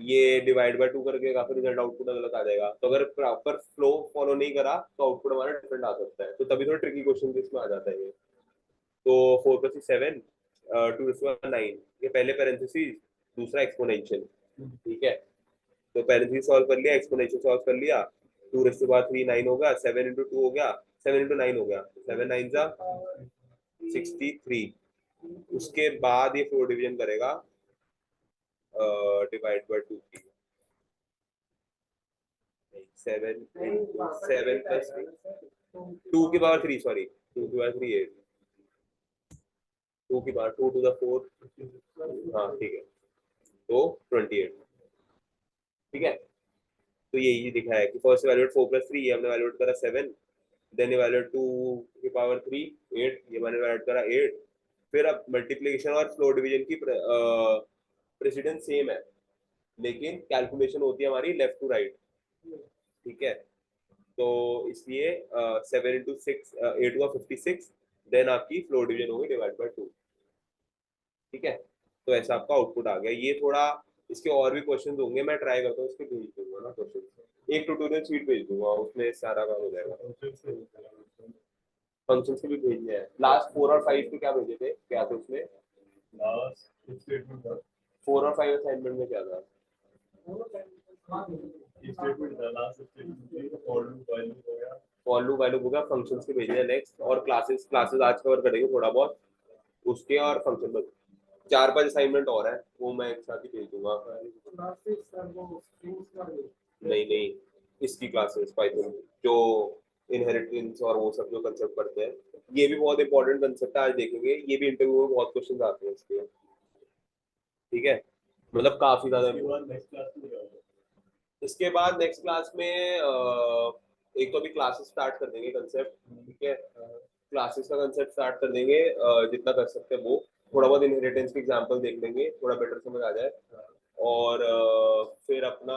ये डिवाइड बाय 2 करके काफी रिजल्ट आउटपुट अलग आ जाएगा। तो अगर प्रॉपर फ्लो फॉलो नहीं करा तो आउटपुट हमारा डिफरेंट आ सकता है, तो तभी थोड़ा ट्रिकी क्वेश्चन इसमें आ जाता है ये। तो 4 प्लस 7 2 रेज़ टू पावर 9, ये पहले पैरेंथेसिस दूसरा एक्सपोनेंशियल, ठीक है। तो पैरेंथेसिस सॉल्व कर लिया, एक्सपोनेंशियल सॉल्व कर लिया, 2 रेज़ टू पावर 3 9 होगा, 7 into 2 हो गया, 7 into 9 हो गया, 7 9 जा 63। उसके बाद ये फ्लोर डिवीजन करेगा डिवाइड बाय 2 की, 7 7 प्लस 2 की पावर 3, सॉरी 2 की पावर 3 8, 2 की पावर 2 टू द 4, हाँ ठीक है, तो 28, ठीक है। तो यही दिखा है कि फर्स्ट वैल्यूएट 4 प्लस 3, ये हमने वैल्यूएट करा 7, देन ये वैल्यूएट 2 की पावर 3 8, ये मैंने वैल्यूएट करा 8। फिर अब मल्टीप्लिकेशन और फ्लोर डिवीजन की प्रेसिडेंस सेम है, लेकिन कैलकुलेशन होती है हमारी लेफ्ट टू राइट, ठीक है। तो इसलिए 7 into 6 8 हुआ 56, देन आपकी फ्लोर डिवीजन होगी डिवाइड बाय 2, ठीक है। तो ऐसा आपका आउटपुट आ गया। ये थोड़ा इसके और भी क्वेश्चंस होंगे, मैं ट्राई करता हूँ इसके भेज दूंगा ना क्वेश्चन, एक ट्यूटोरियल शीट भेज दूंगा, उसमें सारा काम हो जाएगा। फंक्शंस के भी भेजने हैं। लास्ट 4 और 5 के क्या भेजे थे, क्या थे उसमें, लास्ट स्टेटमेंट था, 4 और 5 असाइनमेंट में क्या था, स्टेटमेंट था, last statement for loop while loop हो गया, फॉर लूप व्हाइल लूप हो गया, फंक्शंस के भेजने हैं नेक्स्ट, और क्लासेस क्लासेस आज कवर करेंगे थोड़ा बहुत उसके, और फंक्शन बस 4-5 असाइनमेंट और है, वो मैं एक साथ ही भेज दूंगा। नहीं नहीं, इसकी क्लासेस पाइथन जो इनहेरिटेंस और वो सब जो कंसेप्ट पढ़ते हैं, ये भी बहुत इंपॉर्टेंट कंसेप्ट है, आज देखेंगे, ये भी इंटरव्यू में बहुत क्वेश्चन आते हैं इसके, ठीक है। मतलब काफी ज्यादा नेक्स्ट क्लास में क्या होगा, इसके बाद नेक्स्ट क्लास में एक तो अभी क्लासेस स्टार्ट कर देंगे कंसेप्ट, ठीक है। क्लासेस का कंसेप्ट स्टार्ट कर देंगे, जितना कर सकते हैं वो, थोड़ा बहुत इनहेरिटेंस के एग्जांपल देख लेंगे, थोड़ा बेटर समझ आ जाए। और फिर अपना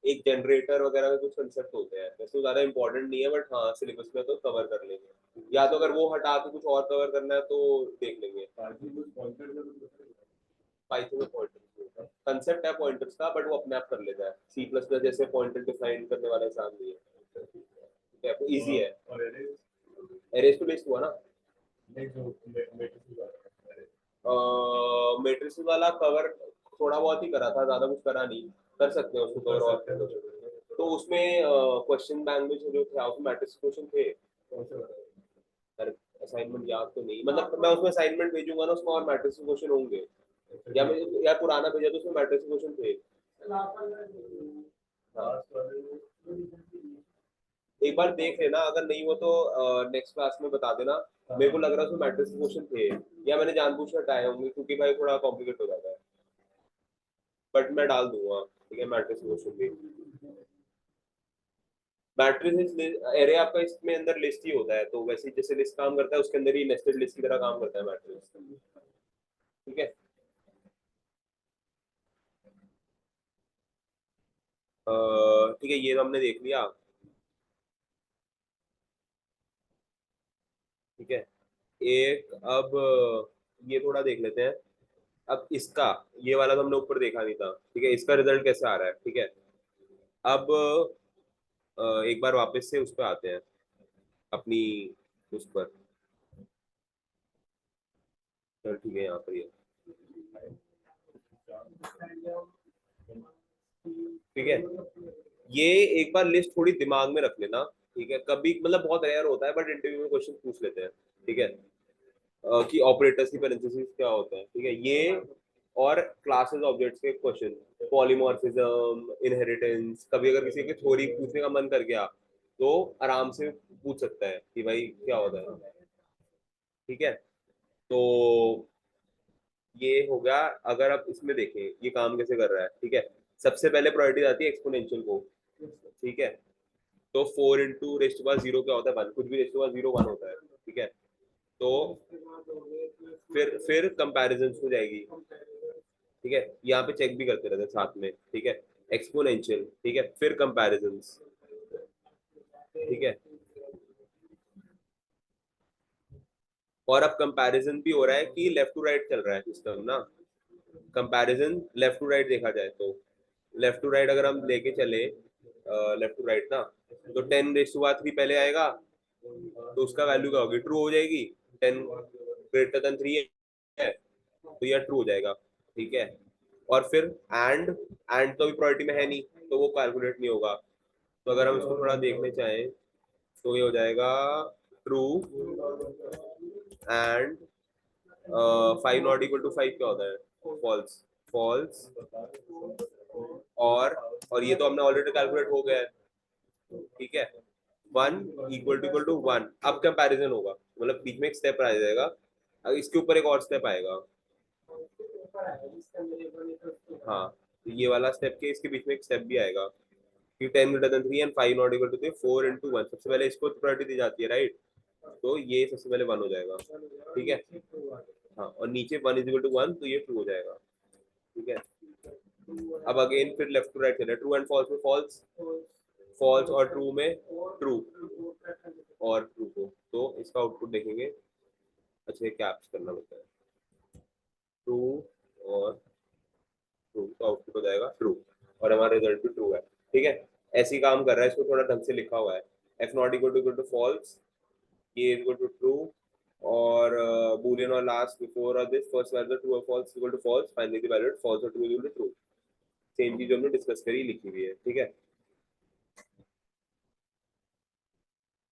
एक जनरेटर वगैरह के कुछ कंसेप्ट होते हैं, वैसे तो ज़्यादा इंपॉर्टेंट नहीं है, बट हाँ सिलेबस में तो कवर कर लेंगे, या तो अगर वो हटा के कुछ और कवर करना है तो देख लेंगे। पाइथन में पॉइंटर कंसेप्ट है पॉइंटर्स का, बट वो अपने आप कर लेता है, सी प्लस प्लस जैसे पॉइंटर डिफाइन करने वाला एग्जाम नहीं है, ठीक है, इजी है। और एरेज तो बेस्ड हुआ ना, नहीं जो मैट्रिसेस वाला कवर थोड़ा बहुत ही करा था, ज्यादा कुछ करा नहीं, कर सकते हैं उसको कवर और। तो उसमें क्वेश्चन बैंक में जो थे उसमें मैट्रिक्स क्वेश्चन थे, असाइनमेंट याद तो नहीं, मतलब मैं उसमें असाइनमेंट भेजूंगा ना, उसमें और मैट्रिक्स क्वेश्चन होंगे, या मैं यार पुराना भेजा तो उसमें मैट्रिक्स क्वेश्चन थे। एक बार देख लेना, अगर नहीं हो तो नेक्स्ट क्लास में बता देना। मेरे को लग रहा है उसमें मैट्रिक्स क्वेश्चन थे, या मैंने जानबूझ कर हटाए होंगे क्योंकि भाई थोड़ा कॉम्प्लिकेट हो जाता है, बट मैं डाल दूंगा, ठीक है, मैट्रिक्स क्वेश्चन भी। मैट्रिसेस एरे आपका इसमें अंदर लिस्ट ही होता है, तो वैसे ही जैसे लिस्ट काम करता है उसके अंदर ही नेस्टेड लिस्ट की तरह काम करता है मैट्रिक्स। ठीक है। ठीक है, ये तो हमने देख लिया। ठीक है, एक अब ये थोड़ा देख लेते हैं। अब इसका, ये वाला तो हमने ऊपर देखा नहीं था। ठीक है, इसका रिजल्ट कैसे आ रहा है। ठीक है, अब एक बार वापस से उस पर आते हैं, अपनी उस पर। चल ठीक है, यहाँ पर ये। ठीक है, ये एक बार लिस्ट थोड़ी दिमाग में रख लेना। ठीक है, कभी मतलब बहुत रेयर होता है बट इंटरव्यू में क्वेश्चन पूछ लेते हैं। ठीक है, कि ऑपरेटर्स की पेरेंथेसिस क्या होता है। ठीक है, ये और क्लासेस ऑब्जेक्ट्स के क्वेश्चन, पॉलीमॉर्फिज्म, इनहेरिटेंस, कभी अगर किसी के थ्योरी पूछने का मन कर गया तो आराम से पूछ सकता है कि भाई क्या होता है। ठीक है, तो ये हो गया। अगर आप इसमें देखें ये काम कैसे कर रहा है। ठीक है, सबसे पहले प्रायोरिटी आती है एक्सपोनेंशियल को। ठीक है, तो 4 × 10⁻0 क्या होता है, 1। कुछ भी 10⁻0 1 होता है। ठीक है, तो फिर कंपैरिजन हो जाएगी। ठीक है, यहाँ पे चेक भी करते रहते हैं साथ में। ठीक है, एक्सपोनेंशियल, ठीक है, फिर कंपैरिजन। ठीक है, और अब कंपैरिजन भी हो रहा है कि लेफ्ट टू राइट चल रहा है सिस्टम ना। कंपैरिजन लेफ्ट टू राइट देखा जाए तो, लेफ्ट टू राइट अगर हम लेके चले, लेफ्ट टू राइट ना, तो 10⁻³ पहले आएगा, तो उसका वैल्यू क्या होगी, ट्रू हो जाएगी। 10 > 3 है तो यह ट्रू हो जाएगा। ठीक है, और फिर एंड तो अभी प्रायोरिटी में है नहीं, तो वो कैलकुलेट नहीं होगा। तो अगर हम इसको थोड़ा देखने चाहें तो ये हो जाएगा ट्रू एंड 5 ≠ = 5 क्या होता है, फॉल्स। फॉल्स, और ये तो हमने ऑलरेडी कैलकुलेट हो गया है। ठीक है, 1 =1। अब कंपैरिजन होगा, मतलब बीच में एक स्टेप आ जाएगा, अब इसके ऊपर एक और स्टेप आएगा। हाँ, तो ये वाला स्टेप के इसके बीच में एक स्टेप भी आएगा कि 10 > 3 एंड 5 ≠ 3, 4 × 1। सबसे पहले इसको प्रायोरिटी दी जाती है, राइट। तो ये सबसे पहले 1 हो जाएगा। ठीक है, हाँ, और नीचे 1 = 1 तो ये ट्रू हो जाएगा। ठीक है, अब अगेन फिर लेफ्ट टू राइट चले, ट्रू एंड फॉल्स में फॉल्स, फॉल्स और ट्रू में ट्रू, और ट्रू को तो इसका आउटपुट देखेंगे। अच्छा, कैप्स करना होता है, ट्रू और ट्रू, तो आउटपुट हो जाएगा ट्रू, और हमारा रिजल्ट भी ट्रू है। ठीक है, ऐसे ही काम कर रहा है, इसको थोड़ा ढंग से लिखा हुआ है। F0 = false, ये ट्रू, और boolean और लास्ट बिफोर और दिस फर्स्ट वैल्यू ट्रू और false equal to false, finally the value false और true equal to true. Same चीज हमने डिस्कस करी, लिखी हुई है। ठीक है,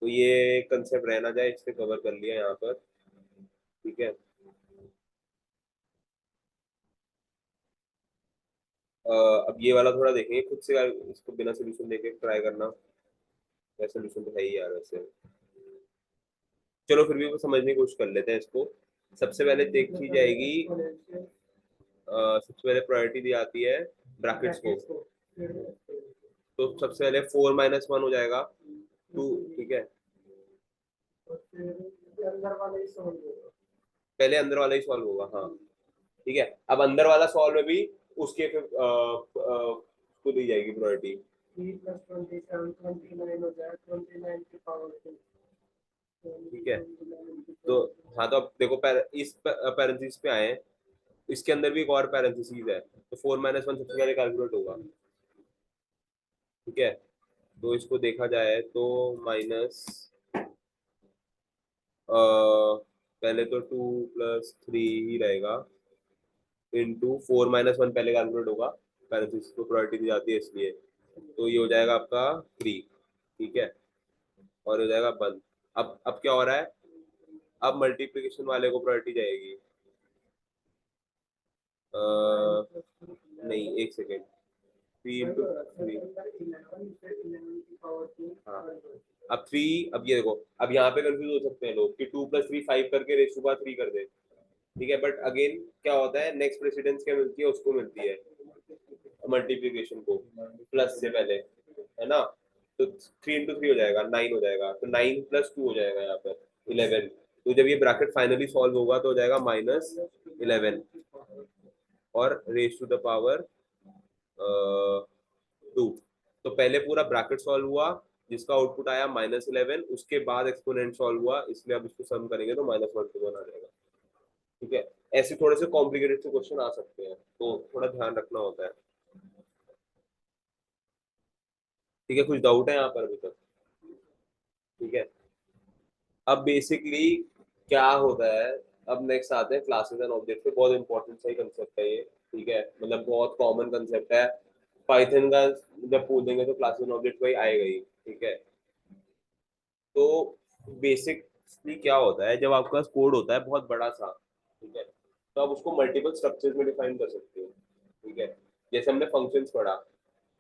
तो ये कंसेप्ट रहना जाए, इससे कवर कर लिया यहाँ पर। ठीक है, अब ये वाला थोड़ा देखेंगे खुद से, इसको बिना सोल्यूशन देके ट्राई करना। सोल्यूशन तो है ही यार वैसे। चलो फिर भी वो समझने की कोशिश कर लेते हैं इसको। सबसे पहले देखी जाएगी, सबसे पहले प्रायोरिटी दी आती है ब्रैकेट्स को। तो सबसे पहले 4 - 1 हो जाएगा 2। ठीक है, पहले अंदर वाला ही सॉल्व होगा, हाँ। ठीक है, अब अंदर वाला सॉल्व में भी उसके फिर उसको दी जाएगी प्रायोरिटी। 3 + 27 29 हो जाए, 29 की पावर 2। ठीक है, तो हाँ, तो अब देखो इस पैरेंथेसिस पे आए हैं, इसके अंदर भी एक और पैरेंथेसिस है, तो 4 - 1 सबसे पहले कैलकुलेट होगा। ठीक है, तो इसको देखा जाए तो माइनस, पहले तो 2 + 3 ही रहेगा, इंटू 4 - 1 पहले कैलकुलेट होगा, पैरेंथेसिस को प्रायोरिटी दी जाती है इसलिए, तो ये हो जाएगा आपका 3। ठीक है, और हो जाएगा 1। अब क्या हो रहा है, अब मल्टीप्लिकेशन वाले को प्रायोरिटी जाएगी। नहीं, एक सेकेंड, 3 × 3, हाँ। अब 3, अब ये देखो, अब यहाँ पे कंफ्यूज हो सकते हैं लोग कि 2 + 3 5 करके रेस टू 3 कर दे। ठीक है, बट अगेन क्या होता है, नेक्स्ट प्रेसिडेंस क्या मिलती है, उसको मिलती है मल्टीप्लिकेशन को प्लस से पहले, है ना। तो 3 into 3 हो जाएगा 9 हो जाएगा, तो 9 + 2 हो जाएगा यहाँ पर 11। तो जब ये ब्रैकेट फाइनली सॉल्व होगा तो हो जाएगा -11 और रेज टू द पावर 2। तो पहले पूरा ब्रैकेट सॉल्व हुआ जिसका आउटपुट आया -11, उसके बाद एक्सपोनेंट सॉल्व हुआ, इसलिए अब इसको सम करेंगे तो -1 आ जाएगा। ठीक है, ऐसे थोड़े से कॉम्प्लिकेटेड से क्वेश्चन आ सकते हैं, तो थोड़ा ध्यान रखना होता है। ठीक है, कुछ डाउट है यहाँ पर अभी तक? ठीक है, अब बेसिकली क्या होता है, अब नेक्स्ट आते हैं क्लासेस एंड ऑब्जेक्ट पे। बहुत इंपॉर्टेंट सही कंसेप्ट है ये। ठीक है, मतलब बहुत कॉमन कंसेप्ट है पाइथन का। जब पूछेंगे तो क्लासेस एंड ऑब्जेक्ट वही आएगा ही। ठीक है, तो बेसिकली क्या होता है, जब आपके पास कोड होता है बहुत बड़ा सा, ठीक है, तो आप उसको मल्टीपल स्ट्रक्चर्स में डिफाइन कर सकते हो। ठीक है, जैसे हमने फंक्शंस पढ़ा,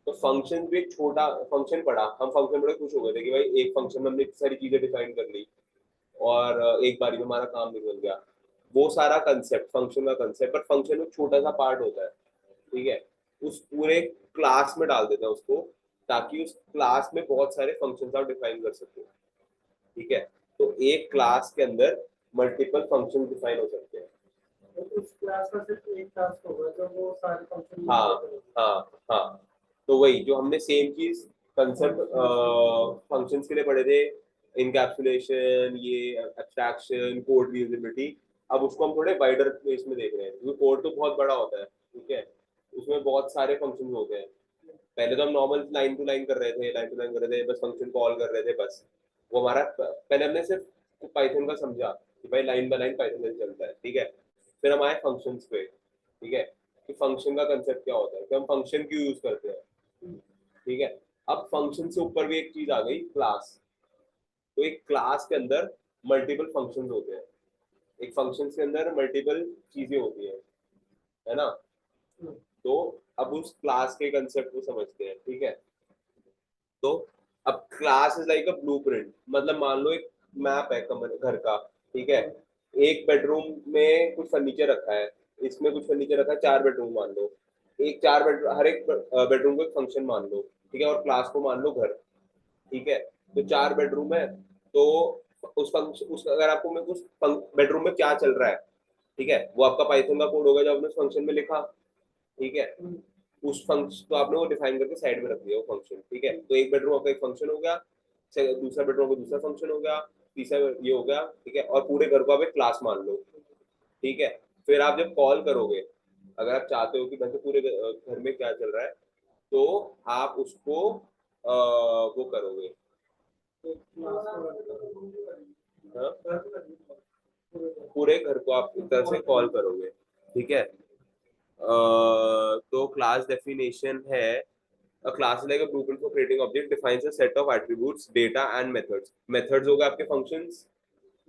तो फंक्शन भी एक छोटा फंक्शन पढ़ा, हम फंक्शन बड़े खुश हो गए थे कि भाई एक फंक्शन में हमने इतनी सारी चीजें डिफाइन कर ली और एक बारी में हमारा काम निकल गया। वो सारा कंसेप्ट फंक्शन का कंसेप्ट, पर फंक्शन में छोटा सा पार्ट होता है। ठीक है, उस पूरे क्लास में डाल देते हैं उसको, ताकि उस क्लास में बहुत सारे फंक्शंस आप डिफाइन कर सको। ठीक है, तो एक क्लास के अंदर मल्टीपल फंक्शन डिफाइन हो सकते हैं। तो उस क्लास का सिर्फ एक टास्क होगा जो वो सारे फंक्शन हाँ हाँ हाँ, तो वही जो हमने सेम चीज कंसेप्ट फंक्शंस के लिए पढ़े थे, इनकैप्सुलेशन, ये एब्स्ट्रैक्शन, कोड रीयूजेबिलिटी, अब उसको हम थोड़े वाइडर प्लेस में देख रहे हैं, क्योंकि कोड तो बहुत बड़ा होता है। ठीक है, उसमें बहुत सारे फंक्शन होते हैं। पहले तो हम नॉर्मल लाइन टू लाइन कर रहे थे, लाइन टू लाइन कर रहे थे, बस फंक्शन कॉल कर रहे थे, बस वो हमारा पहले हमने सिर्फ पाइथन का समझा कि भाई लाइन बाय लाइन पाइथन में चलता है। ठीक है, फिर हम आए फंक्शंस पे। ठीक है, कि फंक्शन का कंसेप्ट क्या होता है, कि हम फंक्शन क्यों यूज करते हैं। ठीक है, अब फंक्शन से ऊपर भी एक चीज आ गई, क्लास। तो एक क्लास के अंदर मल्टीपल फंक्शंस होते हैं, एक फंक्शन के अंदर मल्टीपल चीजें होती हैं, है ना। तो अब उस क्लास के कंसेप्ट को समझते हैं। ठीक है, तो अब class is like a blueprint, मतलब मान लो एक मैप है कमरे घर का। ठीक है, एक बेडरूम में कुछ फर्नीचर रखा है, इसमें कुछ फर्नीचर रखा है, 4 बेडरूम मान लो। एक 4 बेडरूम, हर एक बेडरूम को एक फंक्शन मान लो। ठीक है, और क्लास को मान लो घर। ठीक है, तो 4 बेडरूम है, तो उस फंक्शन उस अगर आपको मैं उस बेडरूम में क्या चल रहा है, ठीक है, वो आपका पाइथन का कोड होगा जो आपने उस फंक्शन में लिखा। ठीक है, उस फंक्शन तो आपने वो डिफाइन करके साइड में रख दिया वो फंक्शन। ठीक है, तो एक बेडरूम आपका एक फंक्शन हो गया, दूसरा बेडरूम का दूसरा फंक्शन हो गया, तीसरा ये हो गया। ठीक है, और पूरे घर को आप एक क्लास मान लो। ठीक है, फिर आप जब कॉल करोगे, अगर आप चाहते हो कि घर के पूरे घर में क्या चल रहा है, तो आप उसको वो करोगे। हाँ? पूरे घर को आप एक तरह से कॉल करोगे। ठीक है, तो क्लास डेफिनेशन है, a class is like a blueprint for creating object, defines a set of attributes, data and methods। methods हो गए आपके functions।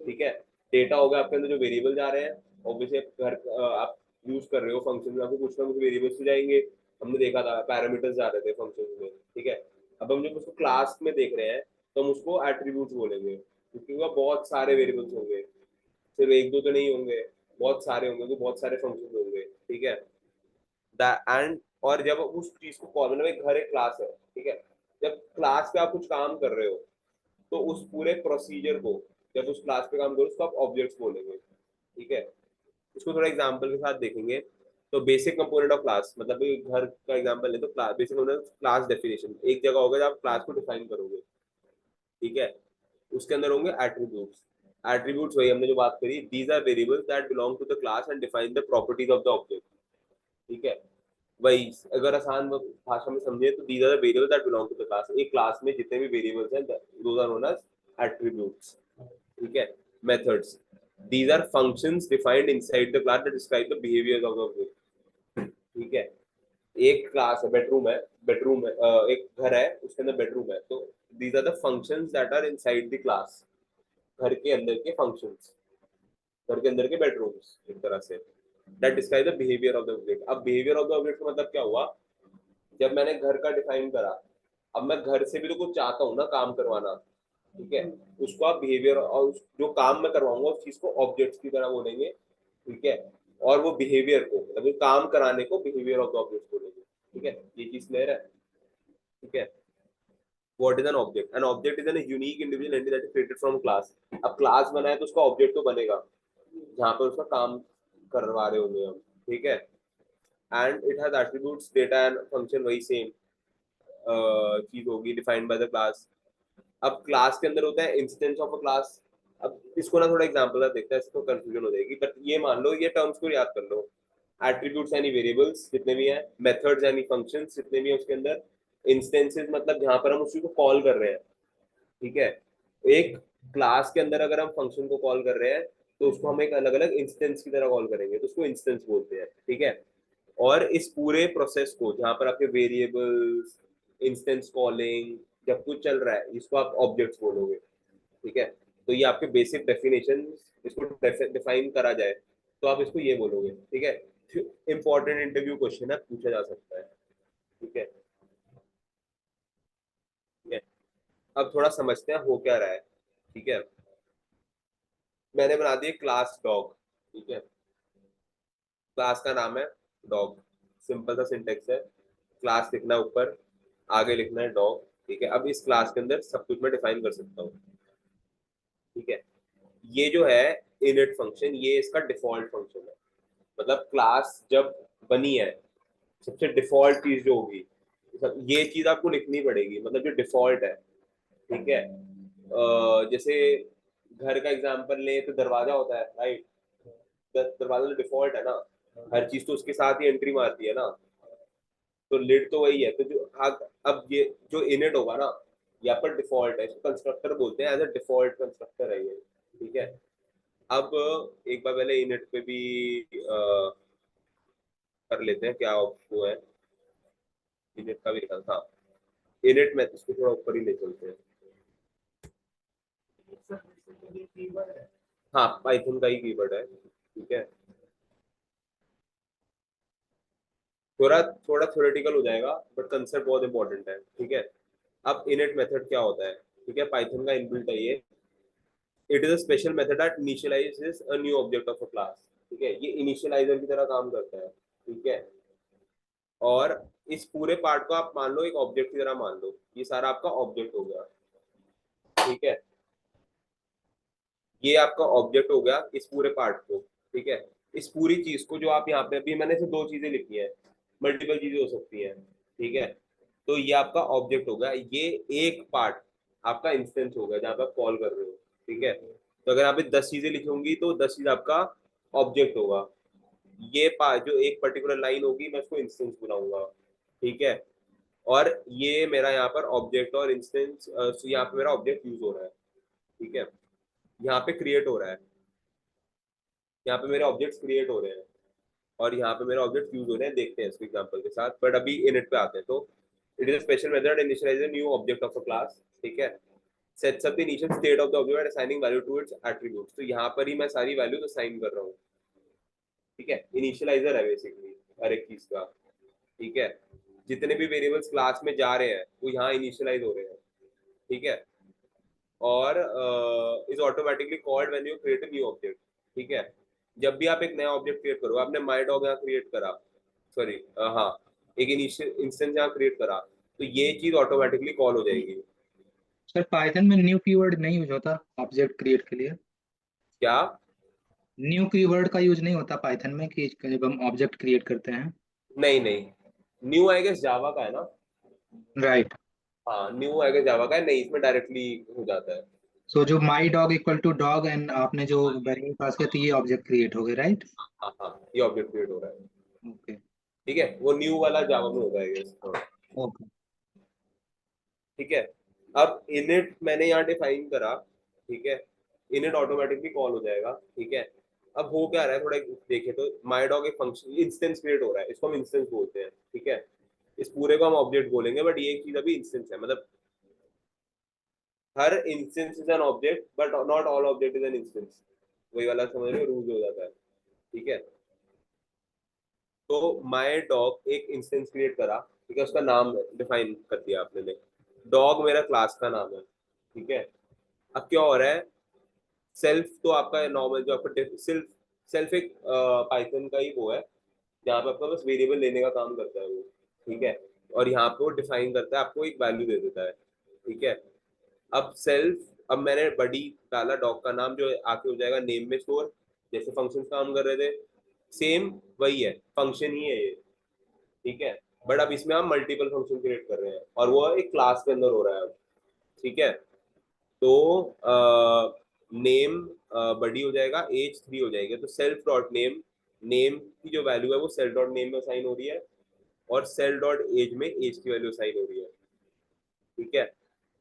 ठीक है, डेटा हो गया आपके अंदर जो वेरिएबल जा रहे हैं, ऑब्वियसली घर आप यूज कर रहे हो फंक्शन में, आपको कुछ ना कुछ वेरिएबल्स तो जाएंगे, हमने देखा था पैरामीटर्स जा रहे थे फंक्शन में। ठीक है, अब हम जब उसको क्लास में देख रहे हैं तो हम उसको एट्रीब्यूट्स बोलेंगे, क्योंकि वह बहुत सारे वेरिएबल्स होंगे, सिर्फ एक दो तो नहीं होंगे, बहुत सारे होंगे, तो बहुत सारे फंक्शन होंगे। ठीक है, एंड और जब उस चीज को कॉल, मतलब एक घर एक क्लास है। ठीक है, जब क्लास पे आप कुछ काम कर रहे हो, तो उस पूरे प्रोसीजर को, जब उस क्लास पे काम करो उसको आप ऑब्जेक्ट्स बोलेंगे। ठीक है, इसको थोड़ा एग्जांपल के साथ देखेंगे। तो बेसिक कंपोनेंट ऑफ क्लास, मतलब ये घर का एग्जांपल है, तो class basic component class definition एक जगह होगा जब आप क्लास को डिफाइन करोगे। ठीक है, उसके अंदर होंगे एट्रीब्यूट्स। एट्रीब्यूट्स वही हमने जो बात करी, these are variables that belong to the class and define the properties of the object. ठीक है, वही अगर आसान भाषा में समझे तो these are the variables that belong to the class, एक क्लास में जितने भी वेरिएबल्स हैं those are known as attributes. ठीक है, methods, these are functions defined inside the class that describe the behaviors of the object। ठीक है, एक क्लास है, बेडरूम है, एक घर है उसके अंदर बेडरूम है, तो these are the functions that are inside the class, घर के अंदर के फंक्शंस, घर के अंदर के बेडरूम्स एक तरह से, that describe the behavior of the object। अब behavior of the object का मतलब क्या हुआ, जब मैंने घर का डिफाइन करा, अब मैं घर से भी तो कुछ चाहता हूँ ना काम करवाना। ठीक है, उसको आप बिहेवियर और जो काम मैं करवाऊंगा उस चीज को ऑब्जेक्ट्स की तरह बोलेंगे। ठीक है, और वो बिहेवियर को, मतलब काम कराने को बिहेवियर ऑफ द ऑब्जेक्ट्स बोलेंगे। ठीक है, ये चीज क्लियर है। ठीक है, what is an object? An object is N unique individual entity that is created from class. अब क्लास बना है तो उसका ऑब्जेक्ट तो बनेगा जहाँ पर उसका काम करवा रहे होंगे हम, ठीक है। And it has attributes, data and function वही सेम चीज होगी डिफाइंड बाय द क्लास। अब क्लास के अंदर होता है इंस्टेंस ऑफ अ क्लास। अब इसको ना थोड़ा एग्जांपल देखते हैं, इसको कंफ्यूजन हो जाएगी, बट ये मान लो, ये टर्म्स को याद कर लो। एट्रीब्यूट्स यानी वेरिएबल्स जितने भी हैं, मेथड्स यानी फंक्शंस जितने भी हैं उसके अंदर, इंस्टेंसेस मतलब जहां पर हम उसी को कॉल कर रहे हैं, ठीक है। एक क्लास के अंदर अगर हम फंक्शन को कॉल कर रहे हैं तो उसको हम एक अलग अलग इंस्टेंस की तरह कॉल करेंगे, तो उसको इंस्टेंस बोलते हैं, ठीक है। और इस पूरे प्रोसेस को जहां पर आपके वेरिएबल्स, इंस्टेंस कॉलिंग जब कुछ चल रहा है, इसको आप ऑब्जेक्ट्स बोलोगे, ठीक है। तो ये आपके बेसिक डेफिनेशन, इसको डिफाइन करा जाए तो आप इसको ये बोलोगे, ठीक है। इंपॉर्टेंट इंटरव्यू क्वेश्चन है, पूछा जा सकता है, ठीक है। ठीक है, अब थोड़ा समझते हैं हो क्या रहा है, ठीक है। मैंने बना दिया क्लास डॉग, ठीक है। क्लास का नाम है डॉग, सिंपल सा सिंटेक्स है, क्लास लिखना है ऊपर, आगे लिखना है डॉग, ठीक है। अब इस क्लास के अंदर सब कुछ मैं डिफाइन कर सकता हूँ, ठीक है। ये जो है इनिट फंक्शन, ये इसका डिफॉल्ट फंक्शन है। मतलब क्लास जब बनी है, सबसे डिफॉल्ट चीज जो होगी, ये चीज आपको लिखनी पड़ेगी, मतलब जो डिफॉल्ट है, ठीक है। जैसे घर का एग्जांपल ले तो दरवाजा होता है, राइट। दरवाजा तो डिफॉल्ट है ना, हर चीज तो उसके साथ ही एंट्री मारती है ना, तो लिड तो वही है। तो जो अब ये जो इनिट होगा ना, यहाँ पर डिफॉल्ट है, इसको कंस्ट्रक्टर बोलते हैं, एज अ डिफॉल्ट कंस्ट्रक्टर है ये, ठीक है। अब एक बार पहले इनिट पे भी कर लेते हैं क्या वो है, इनिट का भी निकल था। इनिट में इसको थोड़ा ऊपर ही ले चलते हैं। सर ये कीवर्ड है। हाँ, पाइथन का ही कीवर्ड है, ठीक है। थोड़ा थोड़ा थ्योरेटिकल हो जाएगा बट कंसेप्ट बहुत इंपॉर्टेंट है, ठीक है। अब इनिट मेथड क्या होता है, ठीक है, पाइथन का इनबिल्ट है ये। It is a special method that initialises a new object of a class, ठीक है। ये इनिशियलाइजर की तरह काम करता है, ठीक है। और इस पूरे पार्ट को आप मान लो एक ऑब्जेक्ट की तरह मान लो, ये सारा आपका ऑब्जेक्ट हो गया, ठीक है। ये आपका ऑब्जेक्ट हो गया इस पूरे पार्ट को, ठीक है। इस पूरी चीज को जो आप यहाँ पे, अभी मैंने से दो चीजें लिखी है, मल्टीपल चीजें हो सकती हैं, ठीक है। तो ये आपका ऑब्जेक्ट हो गया, ये एक पार्ट आपका इंस्टेंस हो गया जहाँ पे आप कॉल कर रहे हो, ठीक है। तो अगर यहाँ पे 10 चीजें लिखी होंगी तो 10 चीज आपका ऑब्जेक्ट होगा। ये पार्ट जो एक पर्टिकुलर लाइन होगी मैं उसको इंस्टेंस बुलाऊंगा, ठीक है। और ये मेरा यहाँ पर ऑब्जेक्ट और इंस्टेंस, यहाँ पे मेरा ऑब्जेक्ट यूज हो रहा है, ठीक है। यहाँ पे क्रिएट हो रहा है, यहाँ पे मेरे ऑब्जेक्ट्स क्रिएट हो रहे हैं और यहाँ पे मेरे ऑब्जेक्ट यूज हो रहे हैं, देखते हैं इसको एग्जांपल के साथ। बट अभी इनिट पे आते हैं, तो it is a special method initialize new object of a class, ठीक है। Sets up the initial state of the object assigning value to its attributes. तो यहाँ पर ही मैं सारी वैल्यूज असाइन कर रहा हूँ, ठीक है। इनिशियलाइजर है बेसिकली हर एक चीज का, ठीक है। जितने भी वेरिएबल्स क्लास में जा रहे हैं वो यहाँ इनिशियलाइज हो रहे हैं, ठीक है। और is automatically called when you create a new object, ठीक है। जब भी आप एक नया ऑब्जेक्ट क्रिएट करो, आपने माई डॉग यहाँ क्रिएट करा, सॉरी, हाँ, एक इनिशियल इंस्टेंस यहाँ क्रिएट करा, तो ये चीज ऑटोमेटिकली कॉल हो जाएगी। सर पाइथन में न्यू कीवर्ड नहीं यूज होता ऑब्जेक्ट क्रिएट के लिए? क्या? न्यू कीवर्ड का यूज नहीं होता पाइथन में कि जब हम ऑब्जेक्ट क्रिएट करते हैं? नहीं नहीं, न्यू आई गेस जावा का है ना। राइट। हाँ, न्यू आई गेस जावा का है, नहीं इसमें डायरेक्टली हो जाता है। सो जो my dog equal to dog and आपने जो वेरिएबल पास किया तो ये ऑब्जेक्ट क्रिएट हो गए, राइट? हाँ हाँ, ये ऑब्जेक्ट क्रिएट हो रहा है, ओके। ठीक है। वो न्यू वाला जावा में होता है आई गेस, हाँ, ओके। ठीक है। अब इनिट मैंने यहाँ डिफाइन करा, ठीक है। इनिट ऑटोमेटिकली कॉल हो जाएगा, ठीक है। अब हो क्या रहा है थोड़ा देखें तो, माई डॉग एक फंक्शन इंस्टेंस क्रिएट हो रहा है, इसको हम इंस्टेंस बोलते हैं, ठीक है। इस पूरे को हम ऑब्जेक्ट बोलेंगे, बट ये एक चीज अभी इंस्टेंस है, मतलब हर instance is an object but not all object is an instance. वही वाला समझ रहे हो, रूल हो जाता है, ठीक है। तो माई डॉग एक इंस्टेंस क्रिएट करा, ठीक है, उसका नाम डिफाइन कर दिया आपने, डॉग मेरा क्लास का नाम है, ठीक है। अब क्या हो रहा है, सेल्फ तो आपका नॉर्मल जो आपका सेल्फ, सेल्फ एक पाइथन का ही वो है जहाँ पे आपका बस वेरिएबल लेने का काम करता है वो, ठीक है। और यहाँ पे वो डिफाइन करता है, आपको एक वैल्यू दे देता है, ठीक है। अब सेल्फ, अब मैंने बडी डाला, डॉग का नाम जो आके हो जाएगा नेम में स्टोर, जैसे फंक्शन काम कर रहे थे सेम वही है, फंक्शन ही है ये, ठीक है। बट अब इसमें हम मल्टीपल फंक्शन क्रिएट कर रहे हैं और वो एक क्लास के अंदर हो रहा है अब, ठीक है। तो नेम बडी हो जाएगा, एज 3 हो जाएगा, तो सेल्फ डॉट नेम, नेम की जो वैल्यू है वो सेल्फ डॉट नेम में असाइन हो रही है और सेल्फ डॉट एज में एज की वैल्यू असाइन हो रही है, ठीक है।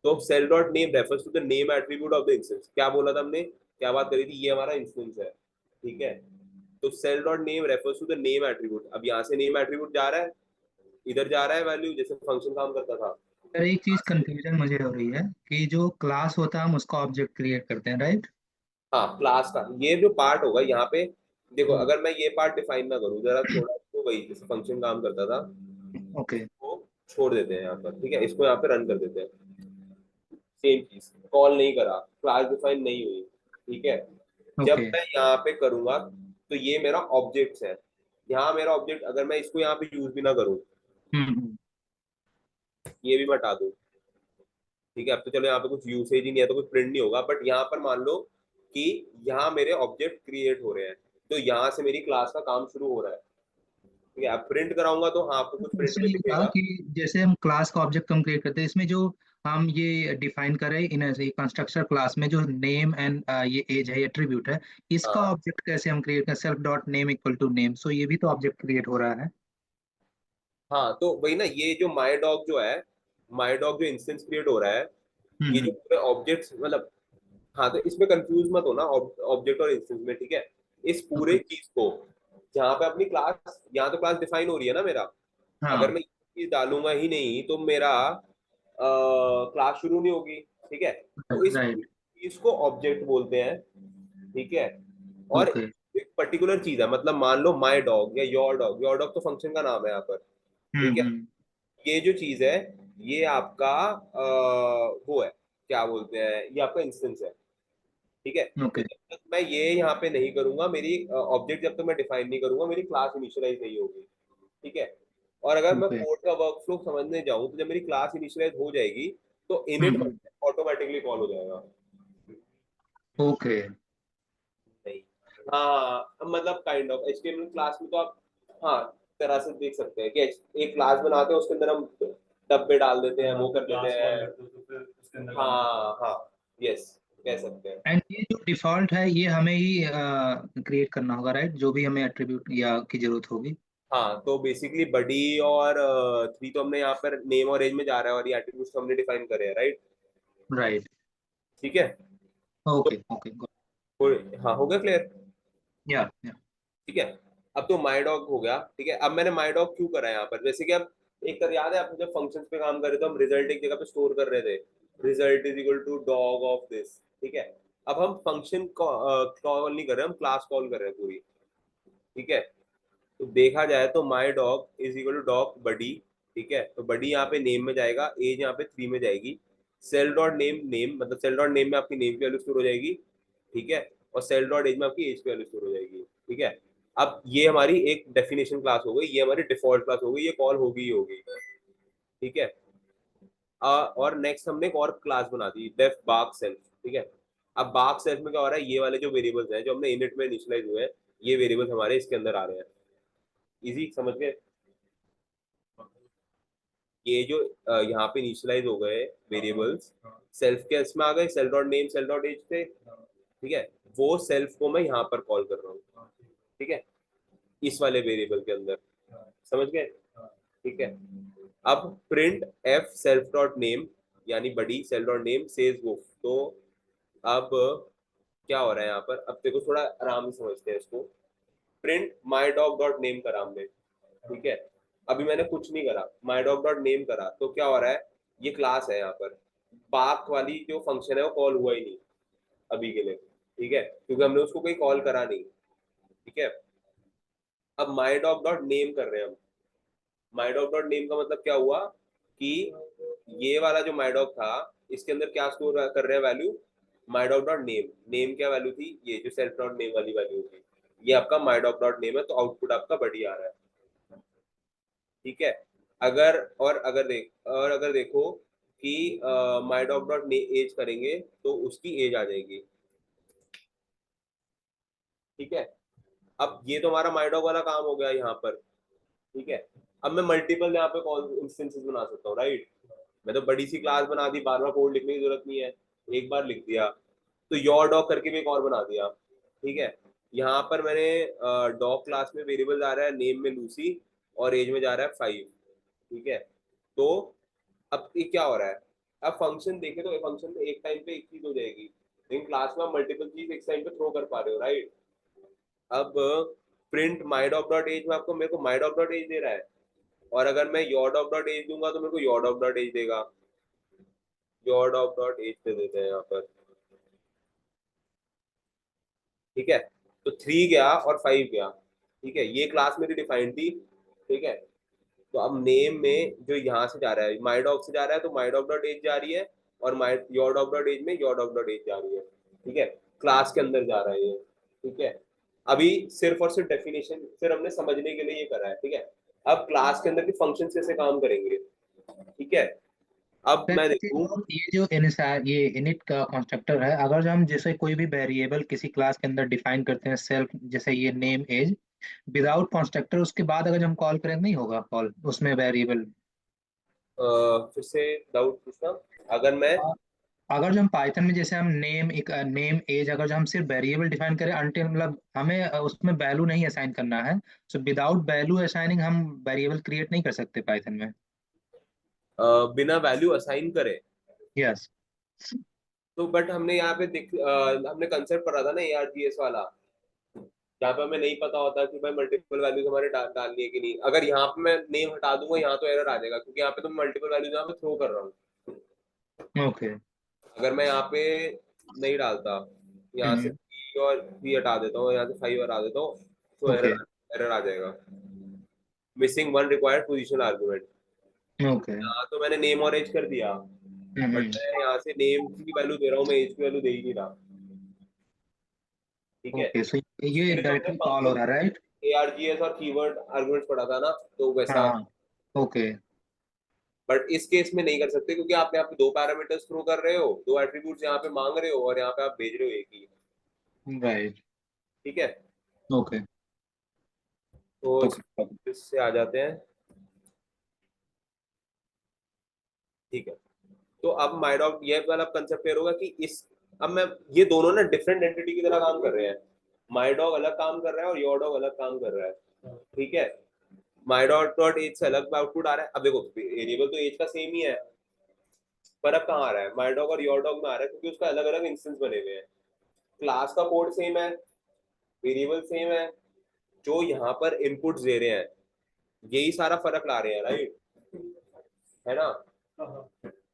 तो self dot name refers to the name attribute of the instance, क्या बोला था हमने, क्या बात करी थी, ये हमारा इंस्टेंस है, ठीक है। तो self dot name refers to the name attribute, अब यहाँ से नेम एट्रीब्यूट जा रहा है, इधर जा रहा है वैल्यू, जैसे फंक्शन काम करता था। सर एक चीज कंफ्यूजन मुझे हो रही है कि जो क्लास होता है हम उसका ऑब्जेक्ट क्रिएट करते हैं, राइट? हाँ, क्लास का ये जो पार्ट होगा यहाँ पे, देखो अगर मैं ये पार्ट डिफाइन ना करूँ, जरा छोड़ा तो वही जैसे फंक्शन काम करता था, ओके वो छोड़ देते हैं यहाँ पर, ठीक है, इसको यहाँ पे रन कर देते हैं, सेम चीज, कॉल नहीं करा, क्लास डिफाइन नहीं हुई, ठीक है। जब ओके। मैं यहाँ पे करूंगा तो ये मेरा ऑब्जेक्ट है, यहाँ मेरा ऑब्जेक्ट, अगर मैं इसको यहाँ पे यूज भी ना करूँ, हम्म। ये भी मैं हटा दूँ, ठीक है। अब तो चलो यहाँ पे कुछ यूसेज ही नहीं है तो कुछ प्रिंट नहीं होगा, बट यहाँ पर मान लो कि यहाँ मेरे ऑब्जेक्ट क्रिएट हो रहे हैं, तो यहाँ से मेरी क्लास का काम शुरू हो रहा है, ठीक है। अब प्रिंट कराऊंगा तो हाँ आपको कुछ प्रिंट क्वेश्चन में ये था दिखेगा। कि जैसे हम क्लास का ऑब्जेक्ट हम क्रिएट करते हैं, इसमें जो हम ये डिफाइन कर रहे हैं इन ऐसे कंस्ट्रक्टर क्लास में जो नेम एंड ये एज है, एट्रीब्यूट है, इसका हाँ ऑब्जेक्ट कैसे हम क्रिएट करें? Self dot name equal to name, so ये भी तो ऑब्जेक्ट क्रिएट हो रहा है। हाँ, तो वही ना, ये जो माई डॉग जो है, माई डॉग जो इंस्टेंस क्रिएट हो रहा है, ये जो हम्म। पूरे ऑब्जेक्ट्स मतलब, हाँ तो इसमें कंफ्यूज मत होना ऑब्जेक्ट और इंस्टेंस में, ठीक है। इस पूरे ओके। चीज को जहाँ पे अपनी क्लास, यहाँ तो क्लास डिफाइन हो रही है ना मेरा, अगर हाँ। मैं ये चीज डालूंगा ही नहीं तो मेरा क्लास शुरू नहीं होगी, ठीक है। तो इस राइट। चीज को ऑब्जेक्ट बोलते हैं, ठीक है। और ओके। एक पर्टिकुलर चीज है, मतलब मान लो माई डॉग या योर डॉग तो फंक्शन का नाम है यहाँ पर, ठीक है। हम्म। ये जो चीज है, ये आपका वो है, क्या बोलते हैं, ये आपका इंस्टेंस है, ठीक है। तो ओके। जब तक मैं ये यहाँ पे नहीं करूंगा, मेरी ऑब्जेक्ट जब तक मैं डिफाइन नहीं करूंगा, मेरी क्लास इनिशियलाइज नहीं होगी, ठीक है। और अगर मैं ओके। कोड का वर्कफ्लो समझने जाऊं तो जब मेरी क्लास इनिशियलाइज हो जाएगी तो इनिट हम्म। ऑटोमेटिकली कॉल हो जाएगा। ओके। नहीं, हाँ मतलब काइंड ऑफ एचटीएमएल क्लास में तो आप हाँ तरह से देख सकते हैं कि एक क्लास बनाते हैं, उसके अंदर हम डब्बे डाल देते हैं, वो कर देते हैं, तो फिर उसके अंदर काम हाँ हाँ, यस, कह सकते हैं। एंड ये जो डिफॉल्ट है ये हमें ही क्रिएट करना होगा, राइट? जो भी हमें एट्रीब्यूट या की जरूरत होगी। हाँ, तो बेसिकली बडी और थ्री तो हमने यहाँ पर नेम और एज में जा रहा है और ये एट्रीब्यूट्स तो हमने डिफाइन करे हैं, राइट, राइट। ठीक है। तो ओके। ओके। हाँ, हो गया क्लियर, या। ठीक है। अब तो माई डॉग हो गया, ठीक है। अब मैंने माई डॉग क्यों करा है यहाँ पर, जैसे कि अब एक तरह याद है आपको, जब फंक्शंस पे काम कर रहे थे हम रिजल्ट एक जगह पे स्टोर कर रहे थे, result is equal to dog of this, ठीक है। अब हम फंक्शन कॉल नहीं कर रहे, हम क्लास कॉल कर रहे हैं पूरी, ठीक है। तो देखा जाए तो my dog is equal to dog buddy, ठीक है। तो बडी यहाँ पे नेम में जाएगा, एज यहाँ पे 3 में जाएगी, सेल डॉट नेम नेम, मतलब सेल डॉट नेम में आपकी नेम की वैल्यू स्टोर हो जाएगी, ठीक है। और सेल डॉट एज में आपकी एज की वैल्यू स्टोर हो जाएगी, ठीक है। अब ये हमारी एक डेफिनेशन क्लास हो गई, ये हमारी डिफॉल्ट क्लास हो गई, ये कॉल होगी ही होगी, ठीक है। और नेक्स्ट हमने एक और क्लास बना दी, डेफ बार्क सेल्फ, ठीक है। अब बार्क सेल्फ में क्या हो रहा है, ये वाले जो वेरिएबल्स हैं जो हमने इनिट में इनिशियलाइज हुए हैं, ये वेरिएबल्स हमारे इसके अंदर आ रहे हैं, इजी समझ गए। ये जो यहाँ पे इनिशियलाइज हो गए वेरिएबल्स, सेल्फ के इसमें आ गए, self dot name self dot age थे, ठीक है। वो सेल्फ को मैं यहाँ पर कॉल कर रहा हूँ, ठीक है, इस वाले वेरिएबल के अंदर, समझ गए, ठीक है। अब print F self dot name, यानी बडी सेल्फ डॉट नेम सेज वो, तो अब क्या हो रहा है यहाँ पर, अब देखो थोड़ा आराम से समझते हैं इसको। Print my dog dot name करा हमने, ठीक है। अभी मैंने कुछ नहीं करा, माई डॉग डॉट नेम करा, तो क्या हो रहा है, ये क्लास है यहाँ पर, बाक वाली जो फंक्शन है वो कॉल हुआ ही नहीं अभी के लिए, ठीक है, क्योंकि हमने उसको कोई कॉल करा नहीं, ठीक है। अब माई डॉग डॉट नेम कर रहे हैं हम, माई डॉग डॉट नेम का मतलब क्या हुआ कि ये वाला जो माई डॉग था, इसके अंदर क्या स्टोर कर रहे हैं वैल्यू, माई डॉग डॉट नेम, नेम क्या वैल्यू थी, ये जो सेल्फ डॉट नेम वाली वैल्यू थी, ये आपका माई डॉग डॉट नेम है, तो आउटपुट आपका बड़ी आ रहा है, ठीक है। अगर और अगर देखो कि माई डॉग डॉट एज करेंगे तो उसकी एज आ जाएगी। ठीक है, अब ये तो हमारा माई डॉग वाला काम हो गया यहाँ पर। ठीक है, अब मैं मल्टीपल यहाँ पे कॉल इंस्टेंसेस बना सकता हूँ, राइट। मैं तो बड़ी सी क्लास बना दी, बार बार कोड लिखने की जरूरत नहीं है, एक बार लिख दिया। तो योर डॉग करके भी एक और बना दिया। ठीक है, यहाँ पर मैंने डॉग क्लास में वेरिएबल जा रहा है नेम में लूसी और एज में जा रहा है 5। ठीक है, तो अब ये क्या हो रहा है, अब फंक्शन देखे तो फंक्शन में एक टाइम पे एक चीज हो जाएगी, लेकिन क्लास में आप मल्टीपल चीज एक टाइम पे थ्रो कर पा रहे हो, राइट। अब print my dog dot age में आपको मेरे को माई डॉग डॉट एज दे रहा है, और अगर मैं योर डॉग डॉट एज दूंगा तो मेरे को योर डॉग डॉट एज देगा। योर डॉग डॉट एज पे देते हैं यहाँ पर। ठीक है, तो 3 गया और 5 गया। ठीक है, ये क्लास मेरी डिफाइंड थी। ठीक है, तो अब नेम में जो यहाँ से जा रहा है माई डॉग से जा रहा है, तो माई डॉग डॉट एज जा रही है, और my your dog dot age में योर डॉग डॉट एज जा रही है। ठीक है, क्लास के अंदर जा रहा है ये। ठीक है, अभी सिर्फ और सिर्फ डेफिनेशन सिर्फ हमने समझने के लिए ये करा है। ठीक है, अब क्लास के अंदर के फंक्शन कैसे काम करेंगे। ठीक है, अब सर मैं ये देखूं। जो ये इनिट का कंस्ट्रक्टर है, अगर हम जैसे कोई भी वेरिएबल किसी क्लास के अंदर डिफाइन करते हैं सेल्फ, जैसे ये नेम एज, विदाउट कंस्ट्रक्टर उसके बाद अगर हम कॉल करें नहीं होगा कॉल उसमें वेरिएबल। फिर से डाउट पूछना। अगर मैं अगर जो हम पाइथन में जैसे हम नेम एज अगर जो हम सिर्फ वेरिएबल डिफाइन करें अनटिल, मतलब हमें उसमें वैल्यू नहीं असाइन करना है, सो विदाउट वैल्यू असाइनिंग हम वेरिएबल क्रिएट नहीं कर सकते पाइथन में। बिना वैल्यू असाइन करे, यस। तो बट हमने यहाँ पे हमने कंसेप्ट पढ़ा था ना ARGS वाला, जहाँ पे हमें नहीं पता होता कि भाई मल्टीपल वैल्यूज हमारे डालनी है कि नहीं। अगर यहाँ पे मैं नेम हटा दूंगा यहाँ तो एरर आ जाएगा, क्योंकि यहाँ पे तो मल्टीपल वैल्यूज यहाँ पे थ्रो कर रहा हूँ। ओके। अगर मैं यहाँ पे नहीं डालता, यहाँ से P और P हटा देता हूँ, यहाँ से 5 हटा देता हूँ, तो ओके। एरर एरर आ जाएगा। Missing one required position argument. Okay. यहाँ तो मैंने नेम और एज कर दिया, बट मैं यहाँ से नेम की वैल्यू दे रहा हूँ, मैं एज की वैल्यू दे ही नहीं रहा। ठीक है, ओके, सो ये पहले तो हमने डायरेक्टली कॉल हो फंक्शन रहा है, राइट? ARGS और कीवर्ड आर्गुमेंट्स पढ़ा था ना, तो वैसा। हाँ। ओके। बट इस केस में नहीं कर सकते, क्योंकि आप यहाँ पे 2 पैरामीटर्स थ्रो कर रहे हो, 2 एट्रीब्यूट्स यहाँ पे मांग रहे हो, और यहाँ पे आप भेज रहे हो एक ही। राइट। ठीक है, ओके। तो ओके। इससे आ जाते हैं। ठीक है, तो अब माइडॉग ये वाला कंसेप्ट क्लियर होगा कि इस, अब मैं, ये दोनों ना डिफरेंट एंटिटी की तरह काम कर रहे हैं। माइडॉग अलग काम कर रहा है और योर डॉग अलग काम कर रहा है। ठीक है, माइडॉग डॉट एज से अलग आउटपुट आ रहा है। अब देखो वेरिएबल तो एज का सेम ही है, फर्क कहाँ आ रहा है, माइडॉग और योर डॉग में आ रहा है क्योंकि उसका अलग अलग इंस्टेंस बने हुए हैं। क्लास का कोड सेम है, वेरिएबल सेम है, जो यहाँ पर इनपुट्स दे रहे हैं यही सारा फर्क ला रहे हैं, राइट, है ना।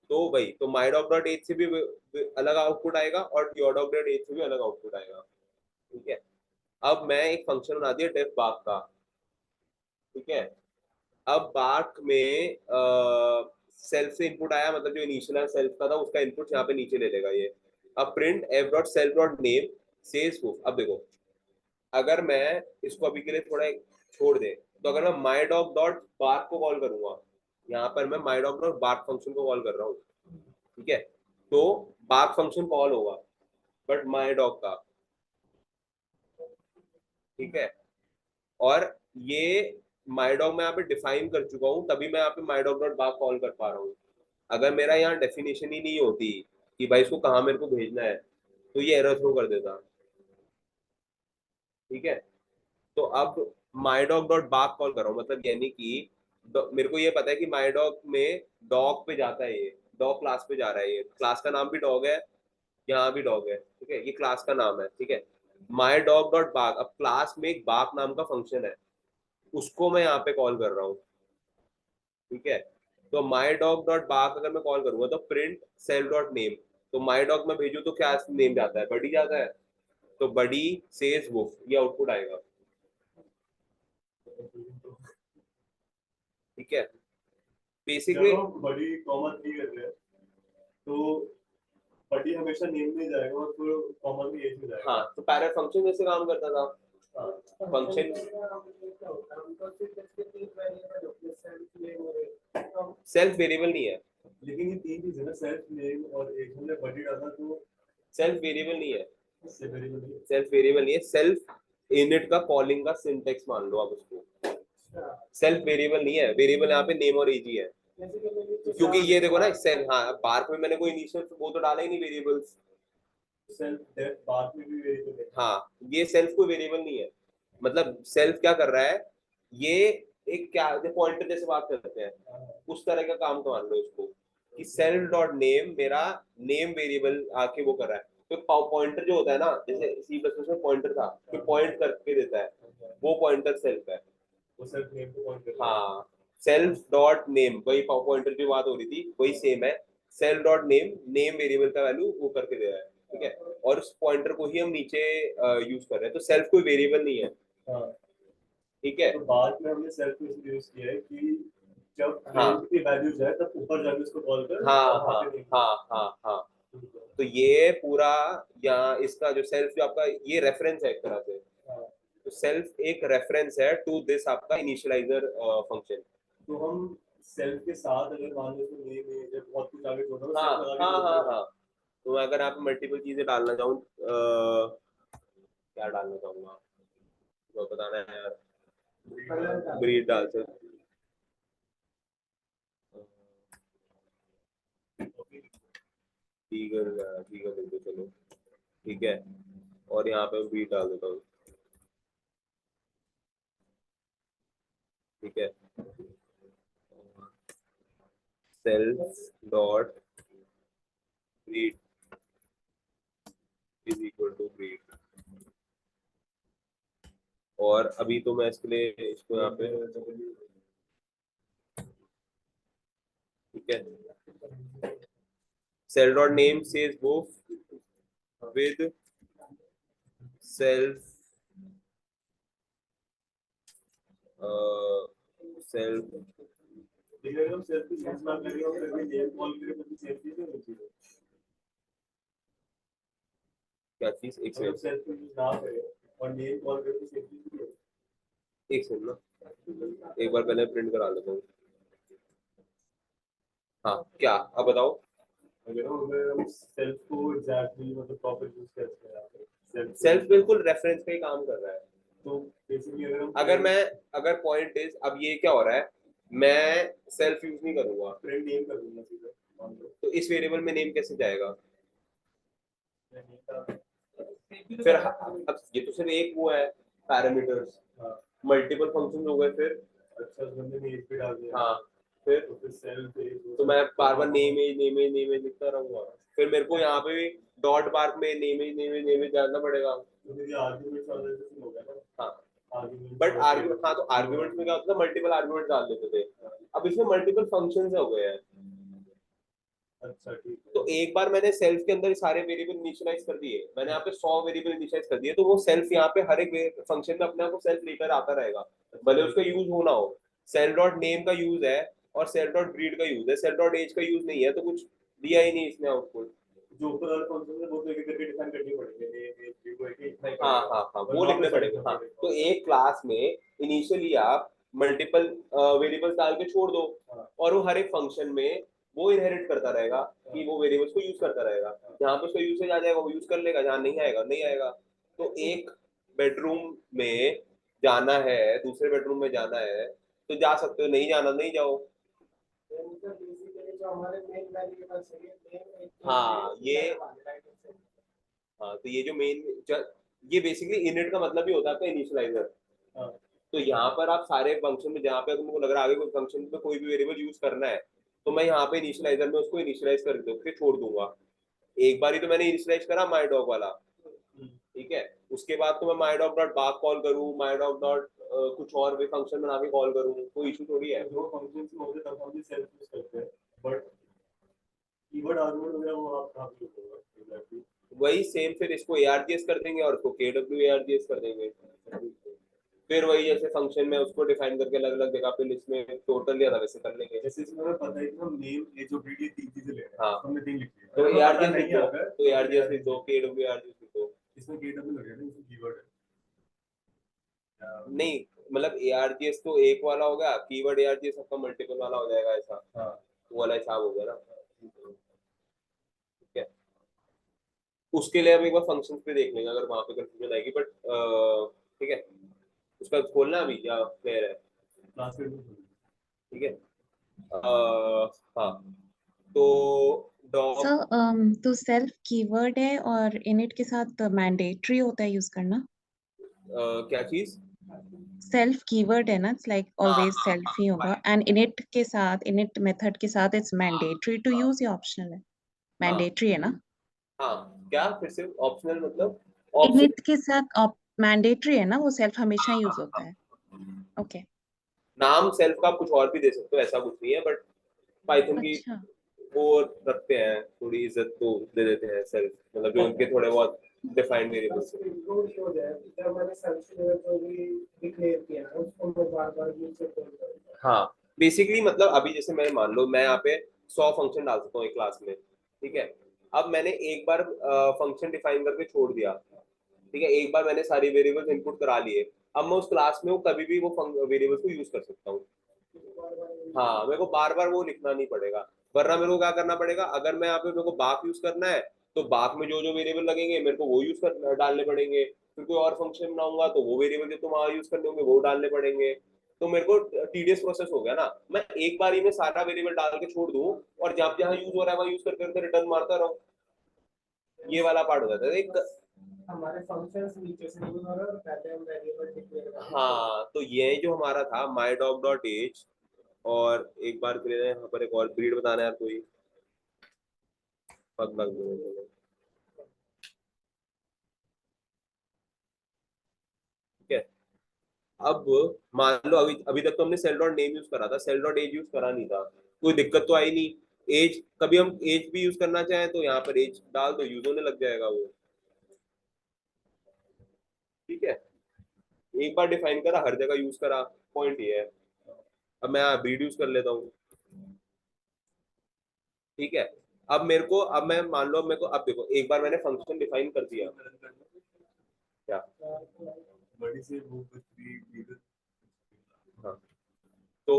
तो भाई तो माई डॉग डॉट एज से भी अलग आउटपुट आएगा और योर डॉग डॉट एज से भी अलग आउटपुट आएगा। ठीक है, अब मैं एक फंक्शन बना दिया डेफ बार्क का। ठीक है, अब बार्क में सेल्फ से इनपुट आया, मतलब जो इनिशियल सेल्फ का था उसका इनपुट यहाँ पे नीचे ले लेगा ये। अब print F dot self dot name says को, अब देखो अगर मैं इसको अभी के लिए थोड़ा छोड़ दे, तो अगर मैं माई डॉग डॉट बार्क को कॉल करूंगा, यहाँ पर मैं my dog dot bark function को कॉल कर रहा हूँ। ठीक है, तो बार्क फंक्शन कॉल होगा बट माई डॉग का। ठीक है, और ये माई डॉग मैं यहाँ पे डिफाइन कर चुका हूँ, तभी मैं यहाँ पे my dog dot bark call कर पा रहा हूँ। अगर मेरा यहाँ डेफिनेशन ही नहीं होती कि भाई इसको कहाँ मेरे को भेजना है, तो ये एरर थ्रो कर देता। ठीक है, तो अब my dog dot bark call कर रहा हूँ, मतलब यानी कि मेरे को ये पता है कि माई डॉग में डॉग पे जाता है, ये डॉग क्लास पे जा रहा है, ये क्लास का नाम भी डॉग है, यहाँ भी डॉग है। ठीक है, ये क्लास का नाम है। ठीक है, माई डॉग डॉट बार्क, अब क्लास में एक बार्क नाम का फंक्शन है, उसको मैं यहाँ पे कॉल कर रहा हूँ। ठीक है, तो माई डॉग डॉट बार्क अगर मैं कॉल करूंगा तो प्रिंट सेल डॉट नेम, तो माई डॉग में भेजू तो क्या नेम जाता है, बडी जाता है, तो बडी सेज वुफ, ये आउटपुट आएगा। ठीक है, बेसिकली जब हम बड़ी कॉमन नहीं कर रहे हैं तो बड़ी हमेशा नेम में जाएगा और फिर कॉमन भी एज में जाएगा। हाँ, तो पैरेंट फंक्शन जैसे काम करता था, फंक्शन सेल्फ वेरिएबल नहीं है, लेकिन ये तीन चीजें ना, सेल्फ नेम और एक हमने बॉडी डाला तो सेल्फ वेरिएबल नहीं है, इससे वेरिएबल नहीं है। सेल्फ वेरिएबल नहीं है, सेल्फ इनिट का कॉलिंग का सिंटेक्स मान लो आप उसको, सेल्फ वेरिएबल नहीं है, वेरिएबल यहाँ पे नेम और एज ही है। क्योंकि ये देखो ना, सेल्फ, हाँ पार्क में मैंने कोई इनिशियल वो तो डाला ही नहीं वेरिएबल्स। सेल्फ डेफ बाद में भी वेरिएबल है। हाँ, ये सेल्फ कोई वेरिएबल नहीं है, मतलब सेल्फ क्या कर रहा है, ये एक क्या पॉइंटर जैसे बात करते हैं उस तरह का काम तो मान लो इसको, कि सेल्फ डॉट नेम मेरा नेम वेरिएबल आके वो कर रहा है। तो पॉइंटर जो होता है ना, जैसे सी प्लस प्लस में पॉइंटर था कि पॉइंट करके देता है, वो पॉइंटर सेल्फ है। वो सेल्फ नेम को पॉइंट करता है। हाँ, सेल्फ डॉट नेम, वही पॉइंटर की बात हो रही थी, वही सेम है। Self dot name, name variable का वैल्यू वो करके दे रहा है, ठीक है, और उस पॉइंटर को ही हम नीचे यूज कर रहे हैं, तो सेल्फ कोई वेरिएबल नहीं है, हाँ, ठीक है। तो बाद में हमने सेल्फ को इसलिए यूज किया है कि जब हाँ। नेम की वैल्यूज है तब ऊपर जाके उसको कॉल कर, हाँ और वहाँ हाँ पे name हाँ हाँ हाँ, ठीक है। तो ये पूरा यहाँ इसका जो सेल्फ जो आपका ये रेफरेंस है एक तरह से, हाँ, तो सेल्फ एक रेफरेंस है टू दिस आपका इनिशियलाइजर फंक्शन। तो हम सेल्फ के साथ अगर मान लो तो नेम है जब बहुत कुछ आगे जोड़ना तो हाँ self लगा के हाँ जोड़ हाँ देगा। हाँ, तो मैं अगर आप मल्टीपल चीजें डालना चाहूँ, क्या डालना चाहूंगा तो बताना है यार, ब्रीड डाल सकते, टीगर, टीगर लिख दो चलो, ठीक है, और यहाँ पे ब्रीड डाल देता हूँ, ठीक है, self dot breed is equal to breed, और अभी तो मैं इसके लिए इसको यहाँ पे, ठीक है, self dot name says book with self self, लेकिन अगर हम सेल्फ की यूज ना करें और फिर भी नेम कॉल करें तो सेल्फ चीज नहीं होती है। क्या चीज, एक अगर हम सेकंड, सेल्फ की यूज ना करें और नेम कॉल करें तो सेल्फ चीज नहीं होती। एक सेकंड ना, एक बार पहले प्रिंट करा लेता हूँ। हाँ, क्या अब बताओ। अगर हम सेल्फ को एग्जैक्टली मतलब प्रॉपर यूज करते हैं यहाँ पे, सेल्फ बिल्कुल रेफरेंस पे ही काम कर रहा है, तो बेसिकली अगर हम अगर मैं, अगर पॉइंट इज, अब ये क्या हो रहा है, मैं सेल्फ यूज नहीं करूंगा फ्रेंड नेम कर दूंगा सीधा मान लो, तो इस वेरिएबल में नेम कैसे जाएगा, मैं name का- फिर अब ये तो सिर्फ एक वो है पैरामीटर्स, हाँ, मल्टीपल फंक्शन हो गए फिर, अच्छा उस बंदे ने एज पे डाल दिया, हाँ फिर, तो फिर सेल्फ एज तो मैं बार बार name age name age name age लिखता रहूंगा, फिर मेरे को यहाँ पे भी डॉट बार में name age name age name age डालना पड़ेगा। तो फिर ये आर्गुमेंट वाला सिस्टम हो गया ना। हाँ, आर्गुमेंट बट आर्ग्यूमेंट, हाँ तो आर्ग्यूमेंट में क्या होता है, मल्टीपल आर्ग्यूमेंट डाल देते थे, अब इसमें मल्टीपल फंक्शंस हो गए हैं, अच्छा ठीक है। तो एक बार मैंने सेल्फ के अंदर सारे वेरिएबल इनिशियलाइज कर दिए, मैंने यहाँ पे 100 वेरिएबल इनिशियलाइज कर दिए, तो वो सेल्फ यहाँ पे हर एक फंक्शन में अपने आप को सेल्फ लेकर आता रहेगा, भले उसका यूज होना हो। सेल डॉट नेम का यूज है और सेल डॉट ब्रीड का यूज है, सेल डॉट एज का यूज नहीं है, तो कुछ दिया ही नहीं इसने आउटपुट। जो ऊपर वाले फंक्शन है वो तो एक एक करके डिफाइन करने पड़ेंगे, नेम एज भी वो एक एक इतना ही हाँ पड़ेगा। हाँ हाँ, और वो वहाँ लिखने पे पड़ेंगे, हाँ, तो एक क्लास में इनिशियली आप मल्टीपल वेरिएबल्स डाल के छोड़ दो, हाँ। और वो हर एक फंक्शन में वो इनहेरिट करता रहेगा कि वो वेरिएबल्स को यूज करता रहेगा, जहाँ पे उसका यूसेज आ जाएगा वो यूज कर लेगा, जहाँ नहीं आएगा नहीं आएगा। तो एक बेडरूम में जाना है, दूसरे बेडरूम में जाना है तो जा सकते हो, नहीं जाना नहीं जाओ। बेसिकली जो हमारे मेन वेरिएबल्स है ये हाँ, ये, हाँ तो ये जो मेन, ये बेसिकली इनिट का मतलब ही होता है आपका इनिशियलाइजर। हाँ। तो यहाँ पर आप सारे फंक्शन में, जहाँ पे अगर मुझे लग रहा है आगे कोई फंक्शन में कोई भी वेरिएबल यूज करना है, तो मैं यहाँ पे इनिशियलाइजर में उसको इनिशियलाइज कर के छोड़ दूंगा। एक बार ही तो मैंने इनिशियलाइज करा माई डॉग वाला, ठीक है, उसके बाद तो मैं my dog dot Bagh call करूँ, माई डॉग डॉट कुछ और भी फंक्शन बना के कॉल करूँ, कोई इशू थोड़ी है। जो फंक्शंस में होते हैं तब हम भी सेल्फ यूज करते हैं, बट कीवर्ड आर्गुमेंट वगैरह वो आप कहाँ पे यूज होगा एग्जैक्टली। वही सेम, फिर इसको ARGS कर देंगे और इसको KW ARGS कर देंगे, फिर वही जैसे फंक्शन में उसको डिफाइन करके अलग अलग जगह पे लिस्ट में टोटल या वैसे कर लेंगे। जैसे इसमें हमें पता है कि हम नेम एज और ब्रीड ये तीन चीजें ले रहे हैं, हाँ। हमने तीन लिखी है, तो अगर हमें पता ARGS नहीं लिख है दो, अगर तो ARGS लिख दो, KW ARGS लिख दो। इसमें केडब्ल्यू लगे ना, इसमें कीवर्ड है। नहीं, मतलब ARGS तो एक वाला हो गया, कीवर्ड ARGS आपका मल्टीपल वाला हो जाएगा ऐसा। हाँ, वो वाला हिसाब हो गया ना। ठीक है, उसके लिए हम एक बार फंक्शंस पे देख लेंगे अगर वहां पे कंफ्यूजन आएगी, बट ठीक है, उसका खोलना अभी क्या क्लियर है? क्लास में ठीक है। हाँ, तो डॉग तो सेल्फ कीवर्ड है और इनिट के साथ मैंडेटरी होता है यूज करना। क्या चीज? सेल्फ कीवर्ड है ना, इट्स लाइक हाँ ऑलवेज हाँ सेल्फ हाँ ही होगा, एंड इनिट के साथ, इनिट मेथड के साथ इट्स मैंडेटरी टू यूज या ऑप्शनल है? हाँ मैंडेटरी है ना? हाँ, क्या फिर से ऑप्शनल मतलब? ऑप्शन, इनिट के साथ मैंडेटरी है ना, वो सेल्फ हमेशा हाँ यूज हाँ होता हाँ, है। ओके। नाम सेल्फ का कुछ और भी दे सकते हो, ऐसा कुछ नहीं है, बट पाइथन की अच्छा। वो रखते हैं, थोड़ी इज्जत तो दे देते हैं सेल्फ, मतलब जो उनके थोड़े बहुत डिफाइंड वेरिएबल्स हैं। इंक्लूड ही हो जाए, जब मैंने सर्च जो भी डिक्लेयर किया है उसको मैं बार बार यूज करता हूँ। हाँ, बेसिकली मतलब अभी जैसे मैं मान लो मैं यहाँ पे 100 फंक्शन डाल सकता हूँ एक क्लास में, ठीक है। अब मैंने एक बार फंक्शन डिफाइन करके छोड़ दिया, ठीक है, एक बार मैंने सारी वेरिएबल्स इनपुट करा लिए, अब मैं उस क्लास में वो कभी भी वो वेरिएबल्स को यूज कर सकता हूँ। हाँ, मेरे को बार बार वो लिखना नहीं पड़ेगा, वरना मेरे को क्या करना पड़ेगा, अगर मैं यहाँ पे मेरे को बाक यूज करना है तो बाक में जो जो वेरिएबल लगेंगे मेरे को वो यूज कर डालने पड़ेंगे, फिर कोई और फंक्शन बनाऊंगा तो वो वेरिएबल जो तुम वहां यूज करने होंगे वो डालने पड़ेंगे। तो मेरे को टीडियस प्रोसेस हो गया ना, मैं एक बार ही में सारा वेरिएबल डाल के छोड़ दूं और जहां जहां यूज हो रहा है वहां यूज करते करते रिटर्न मारता रहूं, ये वाला पार्ट हो जाता है एक। हमारे फंक्शंस नीचे से यूज हो रहा है और पहले हम वेरिएबल डिक्लेयर कर रहे हैं। हाँ, तो ये जो हमारा था माई डॉग डॉट एज, और एक बार के लिए यहाँ पर एक और ब्रीड बताना है यार कोई, पग लग गया। ठीक है, अब मान लो अभी अभी तक तो हमने सेल डॉट नेम यूज करा था, सेल डॉट एज यूज करा नहीं था, कोई दिक्कत तो आई नहीं। एज कभी हम एज भी यूज करना चाहें तो यहाँ पर एज डाल दो, यूज होने लग जाएगा वो। ठीक है, एक बार डिफाइन करा हर जगह यूज करा, पॉइंट ये है। अब मैं ब्रीड यूज कर लेता हूँ। ठीक है, अब मेरे को, अब मैं मान लो मेरे को, अब देखो एक बार मैंने फंक्शन डिफाइन कर दिया, क्या? बड़ी से वो कुछ भी हाँ, तो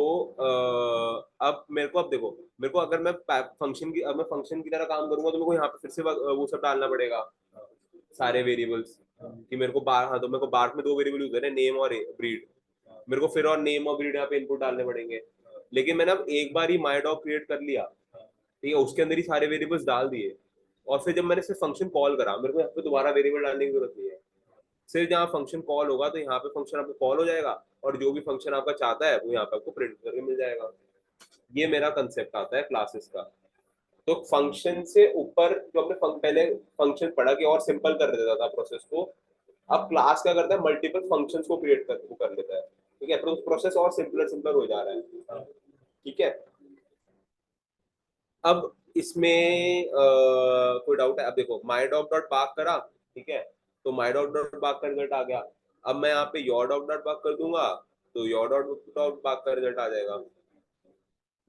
अब मेरे को, अब देखो मेरे को अगर मैं फंक्शन की, अब मैं फंक्शन की तरह काम करूंगा तो मेरे को यहाँ पे फिर से वो सब डालना पड़ेगा, सारे वेरिएबल्स, कि मेरे को बार, हाँ तो मेरे को बार में दो वेरिएबल यूज है, नेम और ब्रीड, मेरे को फिर और नेम और ब्रीड यहाँ पे इनपुट डालने पड़ेंगे। लेकिन मैंने अब एक बार ही माई डॉग क्रिएट कर लिया, ठीक है, उसके अंदर ही सारे वेरिएबल्स डाल दिए, और फिर जब मैंने सिर्फ फंक्शन कॉल करा, मेरे को यहाँ पे दोबारा वेरिएबल डालने की जरूरत नहीं है। सिर्फ जहाँ फंक्शन कॉल होगा तो यहाँ पे फंक्शन आपको कॉल हो जाएगा, और जो भी फंक्शन आपका चाहता है वो यहाँ पे आपको प्रिंट करके मिल जाएगा। ये मेरा कंसेप्ट आता है क्लासेस का। तो फंक्शन से ऊपर जो हमने पहले फंक्शन पढ़ा कि और सिंपल कर देता था प्रोसेस को, अब क्लास क्या करता है, मल्टीपल फंक्शंस को क्रिएट कर लेता है। ठीक है, तो प्रोसेस और सिंपलर सिंपलर हो जा रहा है। ठीक है, अब इसमें कोई डाउट है? अब देखो माई डॉग डॉट बाक करा, ठीक है, तो माई डॉग डॉट बाक का रिजल्ट आ गया। अब मैं यहाँ पे योर डॉग डॉट बाक कर दूंगा तो योर डॉट बाक का रिजल्ट आ जाएगा।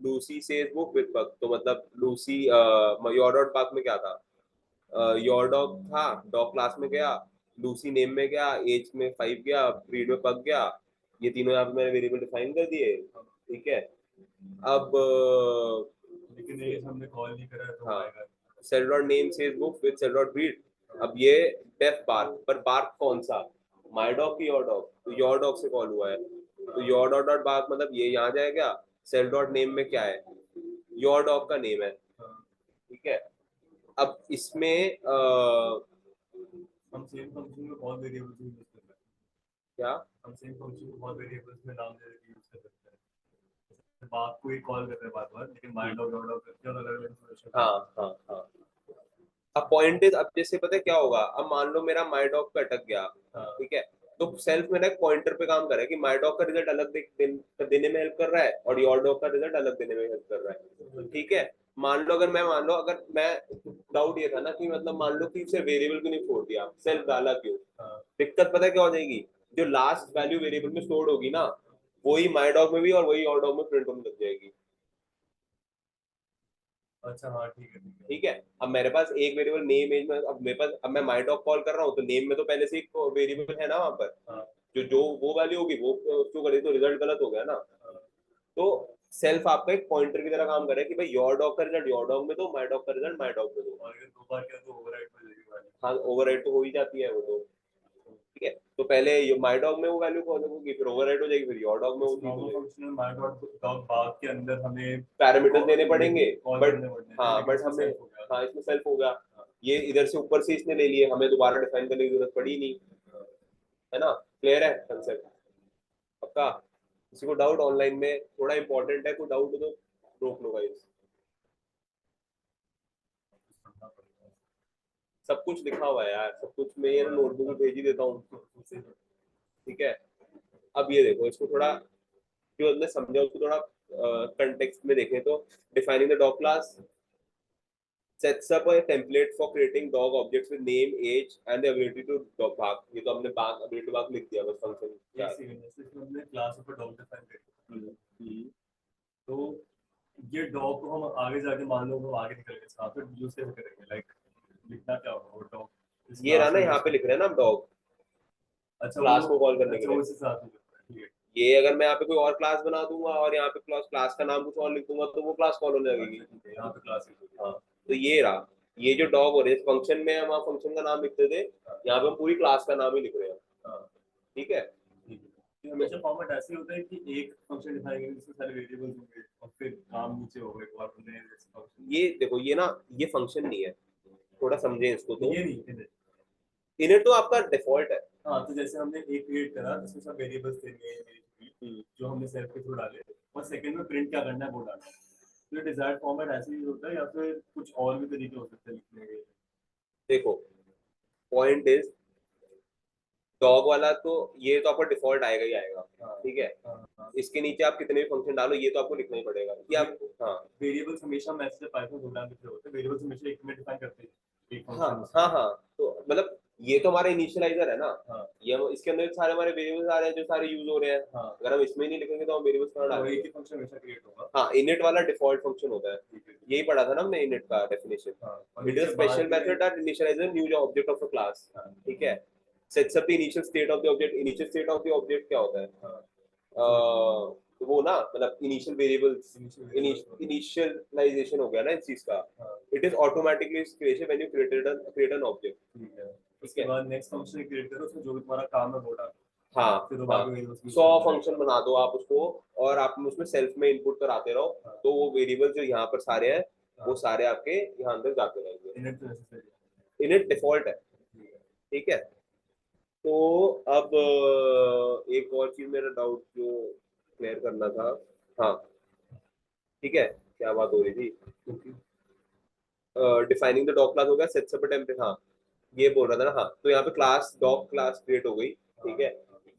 लूसी सेज बुक विद पग, तो मतलब लूसी, योर डॉट बाक में क्या था, योर डॉग था, डॉग क्लास में गया, लूसी नेम में गया, एज में 5 गया, ब्रीड में पग गया, ये तीनों यहाँ पे मैंने वेरिएबल डिफाइन कर दिए। ठीक है, अब लेकिन ये हमने कॉल नहीं करा तो हाँ, आएगा। Self dot name says book with self dot breed, अब ये डेफ बार्क, पर बार्क कौन सा, माई डॉग की योर डॉग, तो योर डॉग से कॉल हुआ है, तो योर डॉट डॉट बार्क मतलब ये यहाँ जाएगा। सेल डॉट नेम में क्या है, योर डॉग का नेम है। ठीक है, अब इसमें हम सेम फंक्शन में बहुत वेरिएबल्स यूज कर सकते हैं। क्या, हम सेम फंक्शन को बहुत वेरिएबल्स में नाम दे के यूज कर सकते हैं। बात को ही कॉल कर रहे हैं बार बार, लेकिन माइंड डॉग डॉट डॉग करके अलग अलग इंफॉर्मेशन। हाँ हाँ हाँ, अब पॉइंट इज, अब जैसे पता है क्या होगा, अब मान लो मेरा माई डॉग पे अटक गया, ठीक है, तो सेल्फ मेरा एक पॉइंटर पे काम कर रहा है कि माई डॉग का रिजल्ट अलग देने में हेल्प कर रहा है और योर डॉग का रिजल्ट अलग देने में हेल्प कर रहा है। ठीक है, मान लो अगर मैं, मान लो अगर मैं, डाउट ये था ना कि मतलब मान लो कि सिर्फ वेरिएबल क्यों नहीं छोड़ दिया, सेल्फ डाला क्यों? दिक्कत पता है क्या हो जाएगी, जो लास्ट वैल्यू वेरिएबल में स्टोर्ड होगी ना, वही माई डॉग में भी और वही योर डॉग में प्रिंट होने लग जाएगी। अच्छा हाँ ठीक है ठीक है। ठीक है, अब मेरे पास एक वेरिएबल नेम एज में, अब मेरे पास, अब मैं माई डॉग कॉल कर रहा हूँ तो नेम में तो पहले से एक वेरिएबल है ना वहां पर, हाँ जो जो वो वैल्यू होगी वो उसको करे तो रिजल्ट गलत हो गया ना। तो सेल्फ आपका एक पॉइंटर की तरह काम कर रहा है कि भाई योर डॉग का रिजल्ट योर डॉग में दो, माय डॉग का रिजल्ट माय डॉग में दो। और अगर 2 बार किया तो ओवरराइड हो जाएगी वैल्यू। हाँ ओवरराइड तो हो ही जाती है वो तो, ठीक है। तो पहले माय डॉग में वो वैल्यू कॉल होगी, फिर ओवरराइड हो जाएगी, फिर योर डॉग में वो चीज हो नॉर्मल जाएगी। फंक्शन में माय डॉग बाग के अंदर हमें पैरामीटर्स देने पड़ेंगे, कॉल बट करने पड़ते हैं, हाँ लेकिन बट इसमें हमें, self हो गया। हाँ इसमें सेल्फ हो गया, ये इधर से ऊपर से इसने ले लिए, हमें दोबारा डिफाइन करने की जरूरत पड़ी नहीं, है ना। क्लियर है कंसेप्ट पक्का? किसी को डाउट ऑनलाइन में थोड़ा इंपॉर्टेंट है, कोई डाउट हो तो रोक लो गाइस। सब कुछ लिखा हुआ है यार, सब कुछ मैं ये नोटबुक में भेज ही देता हूँ, ठीक है। अब ये देखो, इसको थोड़ा जो हमने समझा उसको थोड़ा कंटेक्स्ट में देखें तो, defining the dog class sets up a template for creating dog objects with name, age and the ability to dog bark। ये तो हमने bark ability to bark लिख दिया बस फंक्शन। एक सेकंड, जैसे इसमें हमने क्लास ऊपर डॉग डिफाइन किया, तो ये डॉग को हम आगे जाके मान लो वो आगे निकल गए, साथ में यूज कैसे करेंगे, लाइक लिखना क्या होगा वो डॉग ये रहा ना, यहाँ पे लिख रहे हैं ना हम डॉग अच्छा क्लास को कॉल करने के लिए। उसी साथ में ठीक है। ये अगर मैं यहाँ पे कोई और क्लास बना दूंगा और यहाँ पे क्लास का नाम कुछ और लिख दूंगा तो वो क्लास कॉल होने लगेगी। यहाँ पे क्लास हाँ तो ये रहा, ये जो डॉग हो रहे हैं फंक्शन में हम फंक्शन का नाम लिखते थे, यहाँ पे हम पूरी क्लास का नाम ही लिख रहे हैं, ठीक है। हमेशा फॉर्मेट ऐसे होता है कि एक फंक्शन डिफाइन करेंगे जिसमें सारे वेरिएबल्स होंगे और फिर नाम नीचे होगा एक और नए फंक्शन। ये देखो ये ना, ये फंक्शन नहीं है, थोड़ा समझें इसको। तो ये नहीं इन्हें तो आपका डिफॉल्ट है। हाँ, तो जैसे हमने एक क्रिएट करा जिसमें सब वेरिएबल्स देंगे जो हमने सेल्फ के थ्रू डाले, और सेकंड में प्रिंट क्या करना है वो डालना है। तो ये डिजायर्ड फॉर्मेट ऐसे ही होता है या फिर कुछ और भी तरीके हो सकते हैं लिखने के? देखो पॉइंट इज, डॉग वाला तो ये तो आपका डिफॉल्ट आएगा ही आएगा, ठीक है। इसके नीचे आप कितने भी फंक्शन डालो ये तो आपको लिखना ही पड़ेगा कि आप, हाँ वेरिएबल्स हमेशा मैसेज पाइथन प्रोग्राम लिख रहे होते हैं, वेरिएबल्स हमेशा एक में डिफाइन करते हैं एक हाँ फंक्शन। हाँ हाँ, तो मतलब ये तो हमारा इनिशियलाइजर है ना, हाँ, ये इसके अंदर सारे हमारे वेरिएबल्स आ रहे हैं जो सारे यूज हो रहे हैं। हाँ, अगर हम इसमें नहीं लिखेंगे तो हम वेरिएबल्स कहाँ तो डालेंगे? एक ही फंक्शन हमेशा क्रिएट होगा। हाँ इनिट वाला डिफॉल्ट फंक्शन होता है, यही पढ़ा था ना हमने इनिट का डेफिनेशन। हाँ, it is special method that initialises new object of a class, ठीक है। Sets up the initial state of the object. Initial state of the object क्या होता है? तो वो ना मतलब इनिशियल वेरिएबल्स, इनिशियलाइजेशन हो गया ना इस चीज का। It is automatically creation when you create an object, ठीक है। उसके बाद नेक्स्ट फंक्शन क्रिएट करो, उसमें जो भी तुम्हारा काम है वो डालो। हाँ फिर हाँ, वेरिएबल्स 100 फंक्शन बना दो आप उसको, और आप उसमें सेल्फ में इनपुट कराते रहो, तो वो वेरिएबल जो यहाँ पर सारे हैं वो सारे आपके यहाँ अंदर जाते रहेंगे। इनिट तो necessary है। इनिट डिफॉल्ट है, ठीक है। तो अब एक और चीज मेरा डाउट जो क्लियर करना था, हाँ ठीक है, क्या बात हो रही थी? डिफाइनिंग द डॉग क्लास हो गया, सेट्स अप अ टेम्पलेट, हाँ ये बोल रहा था ना। हाँ तो यहाँ पे क्लास डॉग क्लास क्रिएट हो गई, ठीक है।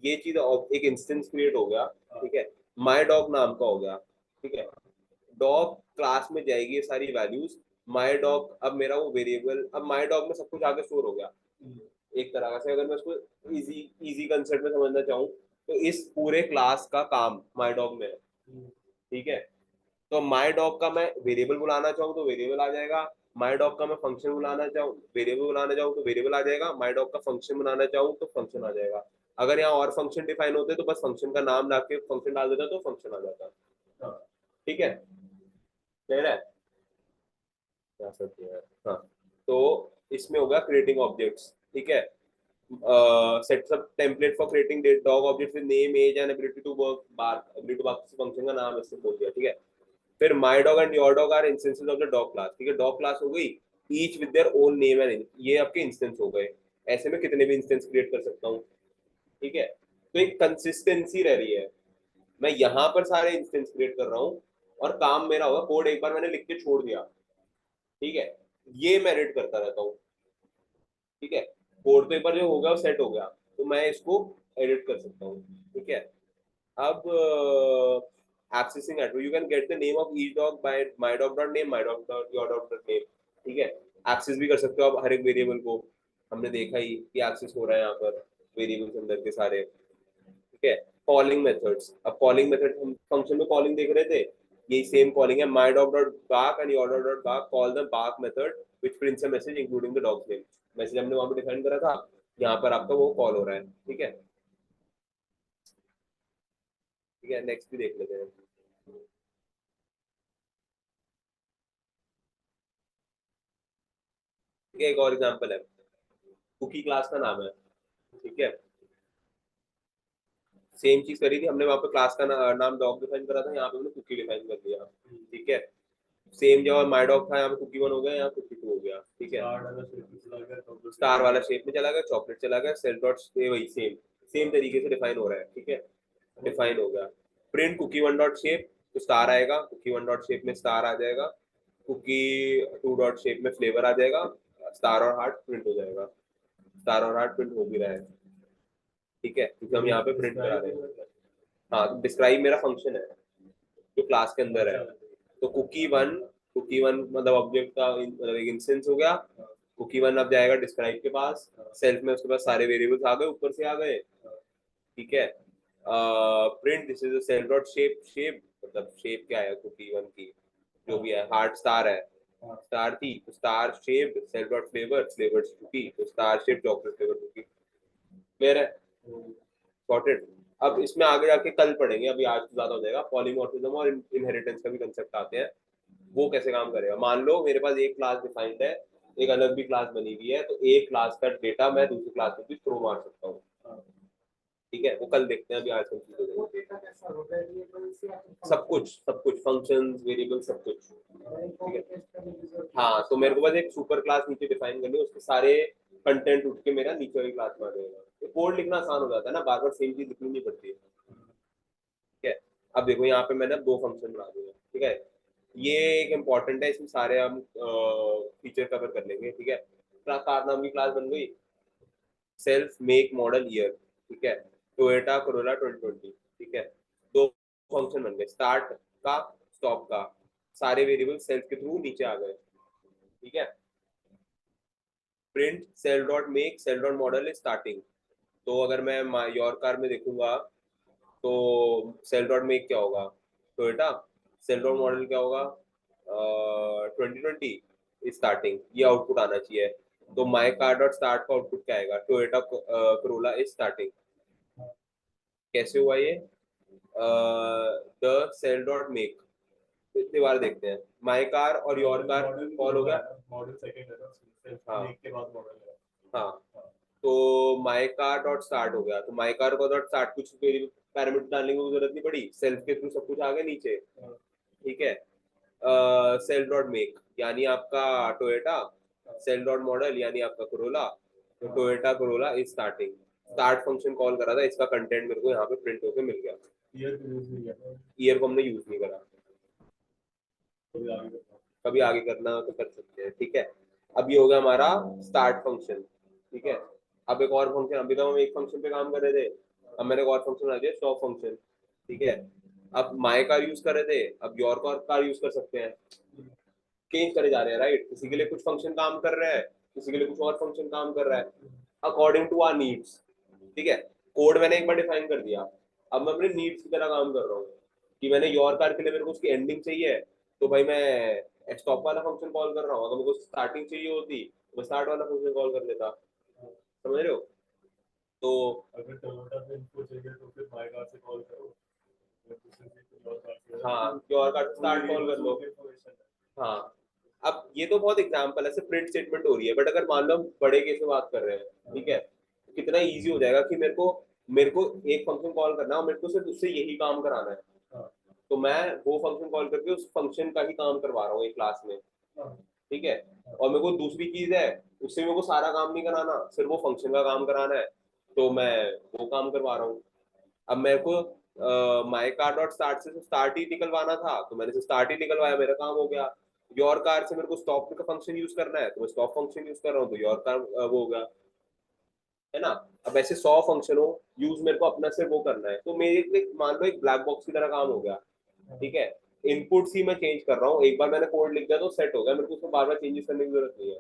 ये चीज एक इंस्टेंस क्रिएट हो गया, ठीक है। माय डॉग नाम का हो गया, ठीक है। डॉग क्लास में जाएगी ये सारी वैल्यूज, माय डॉग अब मेरा वो वेरिएबल, अब माय डॉग में सब कुछ आगे स्टोर हो गया एक तरह से। अगर मैं उसको इजी कंसेप्ट में समझना चाहूँ तो इस पूरे क्लास का काम माय डॉग में है, ठीक है। तो माय डॉग का मैं वेरिएबल बुलाना चाहूँ तो वेरिएबल आ जाएगा, माय डॉग का मैं फंक्शन बुलाना चाहूँ, वेरिएबल बुलाना चाहूँ तो वेरिएबल आ जाएगा, माय डॉग का फंक्शन बनाना चाहूँ तो फंक्शन आ जाएगा। अगर यहाँ और फंक्शन डिफाइन होते तो बस फंक्शन का नाम लाके फंक्शन डाल देता तो फंक्शन आ जाता, ठीक है। क्लियर है? क्या सकते हैं, हाँ। तो इसमें होगा क्रिएटिंग ऑब्जेक्ट्स, ठीक है। Sets up template for creating dog objects with name, age and ability to bark. Ability to bark function का नाम इससे बोल दिया, ठीक है। फिर my dog and your dog are instances of the dog class, ठीक है। डॉग क्लास हो गई, each with their own name and, ये आपके इंस्टेंस हो गए। ऐसे में कितने भी इंस्टेंस क्रिएट कर सकता हूँ, ठीक है। तो एक कंसिस्टेंसी रह रही है, मैं यहाँ पर सारे इंस्टेंस क्रिएट कर रहा हूँ और काम मेरा होगा, कोड एक बार मैंने लिख के छोड़ दिया, ठीक है, ये मैं एडिट करता रहता हूँ, ठीक है। कोड तो एक बार जो हो गया वो सेट हो गया, तो मैं इसको एडिट कर सकता हूँ, ठीक है। अब accessing attribute, you can get the name of each dog by my.dog.name, my.dog.your.name, ठीक है। एक्सेस भी कर सकते हो आप हर एक वेरिएबल को, हमने देखा ही कि एक्सेस हो रहा है यहाँ पर वेरिएबल्स अंदर के सारे, ठीक है। कॉलिंग मेथड्स, अब कॉलिंग मेथड हम फंक्शन में कॉलिंग देख रहे थे, यही सेम कॉलिंग है, my.dog.bark and your.dog.bark call the bark method which prints a message including the dogs name. Message हमने वहां पे डिफाइन करा था, यहाँ पर आपका वो कॉल हो रहा है, ठीक है, ठीक है। नेक्स्ट भी देख लेते हैं। ठीक है, एक और एग्जांपल है, कुकी क्लास का नाम है, ठीक है, सेम चीज करी थी हमने, वहां पे क्लास का नाम डॉग डिफाइन करा था, यहाँ पे हमने कुकी डिफाइन कर दिया, ठीक है, सेम जगह माय डॉग था, यहाँ पे कुकी 1 हो गया, यहाँ कुकी 2 हो गया, ठीक है, स्टार वाला शेप में चला गया, चॉकलेट चला गया, सेल डॉट वही सेम सेम तरीके से डिफाइन हो रहा है, ठीक है, डिफाइन हो गया। प्रिंट कुकी 1 डॉट शेप, तो स्टार आएगा, कुकी 1 डॉट शेप में स्टार आ जाएगा, कुकी 2 डॉट शेप में फ्लेवर आ जाएगा, स्टार और हार्ट प्रिंट हो जाएगा, स्टार और हार्ट प्रिंट हो भी रहा है, ठीक है, क्योंकि हम यहाँ पे प्रिंट करा रहे हैं। हाँ, तो डिस्क्राइब मेरा फंक्शन है जो क्लास के अंदर है, तो कुकी वन मतलब ऑब्जेक्ट का मतलब एक इंस्टेंस हो गया, कुकी 1 अब जाएगा डिस्क्राइब के पास, सेल्फ में उसके पास सारे वेरिएबल्स आ गए, ऊपर से आ गए, ठीक है, print this is self dot shape, shape मतलब शेप क्या है कुकी 1 की, जो भी है, हार्ट स्टार है, स्टार थी तो star shape self dot flavour, flavour cookie, तो star shape chocolate flavour cookie, clear है, सॉर्टेड। अब इसमें आगे जाके कल पढ़ेंगे, अभी आज तो ज्यादा हो जाएगा, पॉलीमॉर्फिज्म और इनहेरिटेंस का भी कंसेप्ट आते हैं, वो कैसे काम करेगा। मान लो मेरे पास एक क्लास डिफाइंड है, एक अलग भी क्लास बनी हुई है, तो एक क्लास का डेटा मैं दूसरी क्लास में भी थ्रो मार सकता हूँ, ठीक है, वो कल देखते हैं, अभी आज कंप्लीट हो वो जाएगा। डेटा कैसा होगा, वेरिएबल्स या सब कुछ फंक्शंस वेरिएबल सब कुछ, कॉपी पेस्ट करने की जरूरत हाँ, तो मेरे को बस एक सुपर क्लास नीचे डिफाइन करनी है, उसके सारे कंटेंट उठ के मेरा नीचे वाली क्लास में आ जाएगा, तो कोड लिखना आसान हो जाता है ना, बार बार सेम चीज लिखनी नहीं पड़ती है, ठीक है। अब देखो यहाँ पे मैंने 2 फंक्शन बना दिए, ठीक है, ये एक इम्पॉर्टेंट है, इसमें सारे हम फीचर कवर कर लेंगे, ठीक है। कार नाम की क्लास बन गई, सेल्फ मेक मॉडल ईयर, ठीक है, टोयोटा कोरोला 2020, ठीक है, 2 फंक्शन बन गए, स्टार्ट का स्टॉप का, सारे वेरिएबल सेल्फ के थ्रू नीचे आ गए, ठीक है। Print self dot make self dot model is starting, तो अगर मैं योर कार में देखूंगा तो सेल डॉट मेक क्या होगा, टोयोटा, सेल डॉट मॉडल क्या होगा, 2020 स्टार्टिंग, ये आउटपुट आना चाहिए, तो माई कार डॉट स्टार्ट का आउटपुट क्या आएगा, टोयोटा कोरोला इज स्टार्टिंग, कैसे हुआ ये, द सेल डॉट मेक, इतनी बार देखते हैं, माई कार और योर कार कॉल हो गया, मॉडल सेकंड है ना, सिर्फ हाँ। एक के बाद मॉडल है। हाँ, तो माई कार डॉट स्टार्ट हो गया, तो my car co dot start कुछ पैरामीटर डालने की जरूरत नहीं पड़ी, सेल्फ के थ्रू सब कुछ आ गया नीचे, ठीक है। सेल डॉट मेक यानी आपका टोयोटा, सेल डॉट मॉडल यानी आपका कोरोला, तो Toyota Corolla is starting, start function call करा था, इसका कंटेंट मेरे को यहाँ पे प्रिंट होकर मिल गया, ईयर को यूज नहीं किया, ईयर को हमने यूज नहीं करा, कभी आगे करता हूँ। कभी आगे करना हो तो कर सकते हैं, ठीक है। अब ये हो गया हमारा स्टार्ट फंक्शन, ठीक है। अब एक और फंक्शन, अभी तो हम एक फंक्शन पे काम कर रहे थे, अब मैंने एक और फंक्शन बना दिया स्टॉप फंक्शन, ठीक है। अब माई कार यूज कर रहे थे, अब योर कार यूज कर सकते हैं, चेंज करे जा रहे हैं, राइट, किसी के लिए कुछ फंक्शन काम कर रहा है, किसी के लिए कुछ और फंक्शन काम कर रहा है, अकॉर्डिंग टू आवर नीड्स, ठीक है। कोड मैंने एक बार डिफाइन कर दिया, अब मैं अपने नीड्स की तरह काम कर रहा हूँ, कि मैंने योर कार के लिए मेरे को उसकी एंडिंग चाहिए, तो भाई मैं स्टॉप वाला फंक्शन कॉल कर रहा हूँ, अगर मेरे को स्टार्टिंग चाहिए होती तो मैं स्टार्ट वाला फंक्शन कॉल कर लेता, समझ रहे हो। तो अगर टोयोटा से इनको चाहिए तो फिर माई कार से कॉल करो, अगर दूसरे से कोई और कार से, हाँ, योर कार स्टार्ट कॉल कर लो, हाँ। अब ये तो बहुत एग्जांपल है, सिर्फ प्रिंट स्टेटमेंट हो रही है, बट अगर मान लो हम बड़े केस में बात कर रहे हैं, ठीक है, तो कितना इजी हो जाएगा कि मेरे को एक फंक्शन कॉल करना है और मेरे को सिर्फ उससे यही काम कराना है, तो मैं वो फंक्शन कॉल करके उस फंक्शन का ही काम करवा रहा हूँ एक क्लास में, ठीक है। और मेरे को दूसरी चीज है, उससे मेरे को सारा काम नहीं कराना, सिर्फ वो फंक्शन का काम कराना है, तो मैं वो काम करवा रहा हूँ। अब मेरे को माई कार डॉट स्टार्ट से स्टार्ट ही निकलवाना था, तो मैंने स्टार्ट ही निकलवाया, मेरा काम हो गया। योर कार से मेरे को स्टॉप का फंक्शन यूज करना है, तो मैं स्टॉप फंक्शन यूज कर रहा हूँ, तो योर कार वो हो गया, है ना। अब ऐसे 100 फंक्शन हो, यूज मेरे को अपना से वो करना है, तो मेरे लिए मान लो एक ब्लैक बॉक्स की तरह काम हो गया, ठीक है। इनपुट ही मैं चेंज कर रहा हूँ, एक बार मैंने कोड लिख दिया तो सेट हो गया, मेरे को उसमें बार बार चेंजेस करने की जरूरत नहीं है,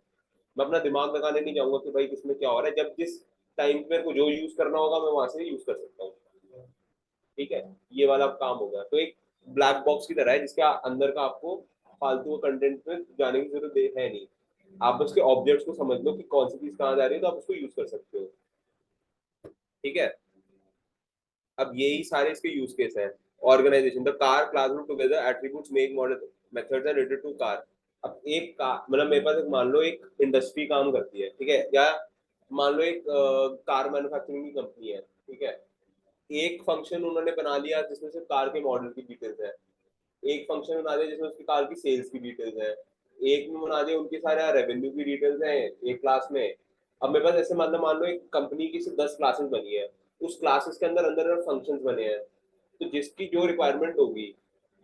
मैं अपना दिमाग लगाने नहीं जाऊंगा कि भाई किसमें क्या हो रहा है, जब जिस टाइम पे मेरे को जो यूज करना होगा मैं वहां से यूज कर सकता हूँ, ठीक है। ये वाला काम हो गया, तो एक ब्लैक बॉक्स की तरह है जिसके अंदर का आपको फालतू कंटेंट में जाने की जरूरत है नहीं, आप बस के ऑब्जेक्ट्स को समझ लो कि कौन सी चीज कहाँ जा रही है, तो आप उसको यूज कर सकते हो, ठीक है। अब यही सारे इसके यूज केस हैं। Organisation, the car class group together attributes make model methods are related to car, अब एक का मतलब मेरे पास एक मान लो एक इंडस्ट्री काम करती है, ठीक है, या मान लो एक कार मैन्युफैक्चरिंग की कंपनी है, ठीक है। एक फंक्शन उन्होंने बना लिया जिसमें सिर्फ कार के मॉडल की डिटेल्स है, एक फंक्शन बना दिया जिसमें उसकी कार की सेल्स की डिटेल्स है, एक में बना दिया उनके सारे रेवेन्यू की डिटेल्स हैं एक क्लास में। अब मेरे पास ऐसे मान लो एक कंपनी की सिर्फ 10 क्लासेस बनी है, उस क्लासेस के अंदर अंदर फंक्शंस बने हैं, तो जिसकी जो रिक्वायरमेंट होगी,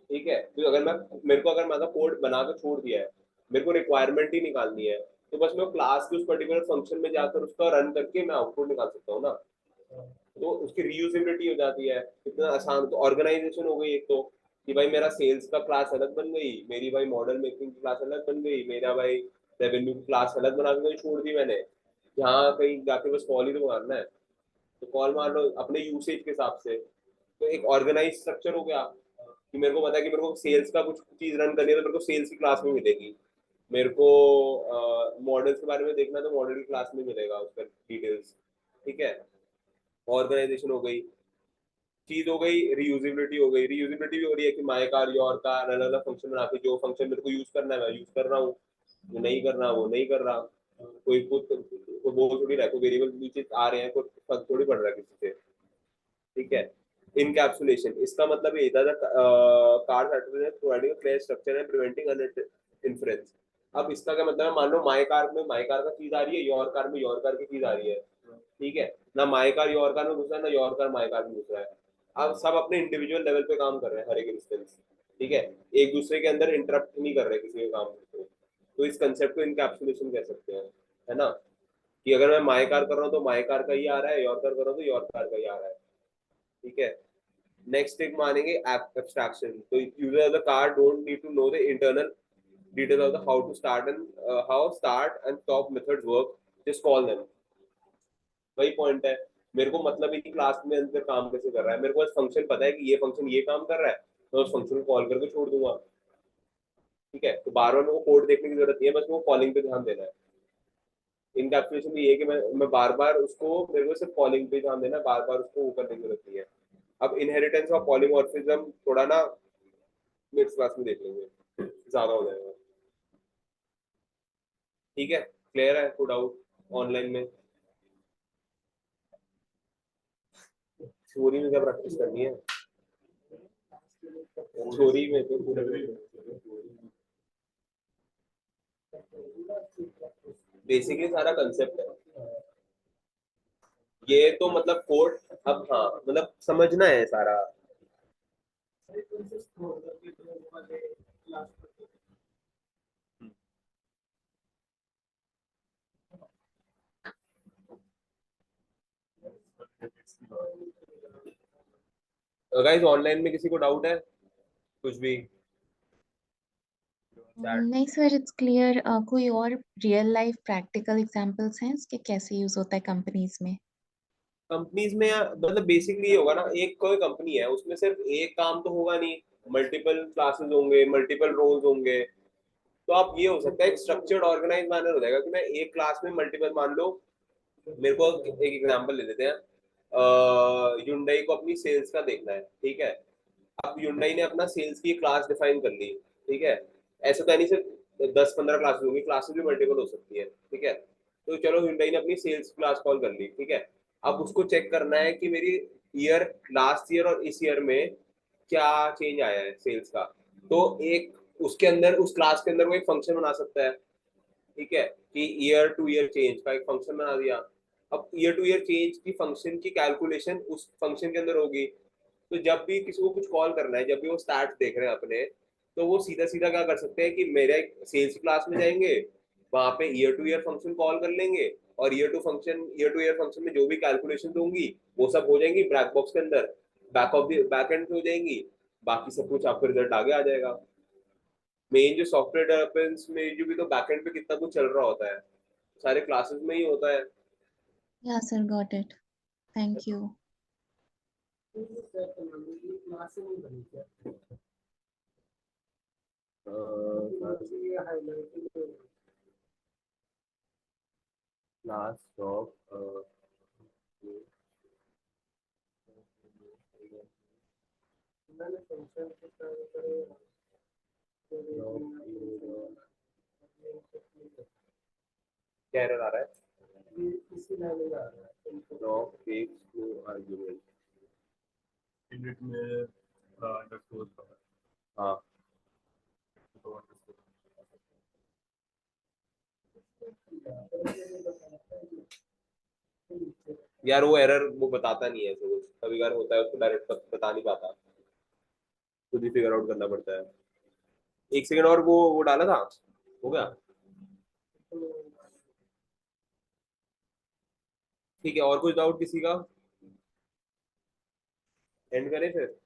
ठीक है, तो अगर मैं मेरे को अगर मैं कोड बना के छोड़ दिया है, मेरे को रिक्वायरमेंट ही निकालनी है, तो बस मैं क्लास के उस पर्टिकुलर फंक्शन में जाकर उसका रन करके मैं आउटपुट निकाल सकता हूँ ना। तो उसकी रीयूजेबिलिटी हो जाती है, इतना आसान। तो ऑर्गेनाइजेशन हो गई एक तो, कि भाई मेरा सेल्स का क्लास अलग बन गई, मेरी भाई मॉडल मेकिंग की क्लास अलग बन गई, मेरा भाई रेवेन्यू की क्लास अलग बना के छोड़ दी मैंने। यहाँ कहीं जाके बस कॉल ही तो मारना है, तो कॉल मार लो अपने यूसेज के हिसाब से। तो एक ऑर्गेनाइज स्ट्रक्चर हो गया कि मेरे को पता है कि मेरे को सेल्स का कुछ चीज रन करनी है तो मेरे को सेल्स की क्लास में मिलेगी, मेरे को मॉडल्स के बारे में देखना है तो मॉडल की क्लास में मिलेगा उसका डिटेल्स, ठीक है। ऑर्गेनाइजेशन हो गई, चीज हो गई, रीयूजेबिलिटी हो गई। रीयूजेबिलिटी भी हो रही है कि माई कार योर कार अलग अलग फंक्शन बना के जो फंक्शन मेरे को यूज करना है मैं यूज कर रहा हूँ, जो नहीं करना वो नहीं कर रहा। कोई कुछ को वो थोड़ी रहा, कोई वेरिएबल नीचे आ रहे हैं, कोई फर्क थोड़ी पड़ रहा है किसी से, ठीक है। इनकैप्सुलेशन, इसका मतलब ये था car providing clear structure and preventing influence. अब इसका क्या मतलब है, मान लो माई कार में माई कार का चीज आ रही है, योर कार में योर कार की चीज आ रही है, ठीक है। ना माई कार योर कार में घुस रहा है, ना योर कार माई कार में घुस रहा है। अब सब अपने इंडिविजुअल लेवल पे काम कर रहे हैं हर एक इंस्टेंस, ठीक है, एक दूसरे के अंदर इंटरप्ट नहीं कर रहे किसी के काम को। तो इस कंसेप्ट को इनकैप्सुलेशन कह सकते हैं, है ना, कि अगर मैं माई कार कर रहा हूँ तो माई कार का ही आ रहा है, योर कार कर रहा हूँ तो योर कार का ही आ रहा है, ठीक है। नेक्स्ट एक मानेंगे एब्स्ट्रैक्शन। तो user of the car don't need to know the internal detail of the how to start and how start and stop methods work, just call them. वही पॉइंट है, मेरे को मतलब ही क्लास में अंदर काम कैसे कर रहा है, मेरे को फंक्शन पता है कि ये फंक्शन ये काम कर रहा है, मैं उस फंक्शन को कॉल करके छोड़ दूंगा, ठीक है। तो बार बार मेरे को कोड देखने की जरूरत नहीं है, बस मेरे को कॉलिंग पे ध्यान देना है। इनकैप्सुलेशन भी ये है कि मैं बार बार उसको मेरे को सिर्फ कॉलिंग पे ध्यान देना है, बार बार उसको वो करने की जरूरत नहीं है। अब इनहेरिटेंस ऑफ पॉलीमॉर्फिज्म थोड़ा ना नेक्स्ट क्लास में देख लेंगे, ज्यादा हो जाएगा, ठीक है। क्लियर है, कोई डाउट ऑनलाइन में? थ्योरी में क्या प्रैक्टिस करनी है, थ्योरी में तो बेसिकली सारा कंसेप्ट है ये, तो मतलब कोड, अब हाँ मतलब समझना है सारा। गाइस ऑनलाइन में किसी को डाउट है कुछ भी? चैट नहीं सर, इट्स क्लियर। कोई और रियल लाइफ प्रैक्टिकल एग्जांपल्स हैं इसके, कैसे यूज होता है कंपनीज में? कंपनीज में मतलब बेसिकली ये होगा ना, एक कोई कंपनी है उसमें सिर्फ एक काम तो होगा नहीं, मल्टीपल क्लासेस होंगे, मल्टीपल रोल्स होंगे। तो आप ये हो सकता है एक स्ट्रक्चर्ड ऑर्गेनाइज मैनर हो जाएगा कि मैं एक क्लास में मल्टीपल, मान लो मेरे को एक एग्जांपल ले लेते हैं, Hyundai को अपनी सेल्स का देखना है, ठीक है। अब Hyundai ने अपना सेल्स की क्लास डिफाइन कर ली, ठीक है। ऐसा तो नहीं सिर्फ 10-15 क्लासेस होंगी, क्लासेस भी मल्टीपल हो सकती है, ठीक है। तो चलो Hyundai ने अपनी सेल्स क्लास कॉल कर ली, ठीक है। अब उसको चेक करना है कि मेरी ईयर, लास्ट ईयर और इस ईयर में क्या चेंज आया है सेल्स का। तो एक उसके अंदर उस क्लास के अंदर वो एक फंक्शन बना सकता है, ठीक है, कि ईयर टू ईयर चेंज का एक फंक्शन बना दिया। अब ईयर टू ईयर चेंज की फंक्शन की कैलकुलेशन उस फंक्शन के अंदर होगी। तो जब भी किसी को कुछ कॉल करना है, जब भी वो स्टैट्स देख रहे हैं अपने, तो वो सीधा सीधा क्या कर सकते हैं कि मेरे सेल्स क्लास में जाएंगे, वहां पे year two year function call कर लेंगे, और ईयर टू ईयर फंक्शन में जो भी कैलकुलेशन होंगी वो सब हो जाएंगी ब्लैक बॉक्स के अंदर, back of the back and हो जाएंगी। बाकी सब कुछ आपका रिजल्ट आगे आ जाएगा। मेन जो सॉफ्टवेयर डेवलपमेंट में जो भी तो बैकएंड पे कितना कुछ चल रहा होता है, सारे क्लासेस में ही होता है। या sir, got it, thank you. Class of क्या एरर आ रहा है? ये इसी लाइन में आ रहा है Doc takes no argument. init में underscore का है, हाँ तो underscore यार वो एरर वो बताता नहीं है ऐसे कुछ, कभी कभार होता है उसको डायरेक्ट बता नहीं पाता, खुद ही फिगर आउट करना पड़ता है। एक सेकंड और वो डाला था, हो गया? ठीक है, और कुछ डाउट किसी का? एंड करें फिर?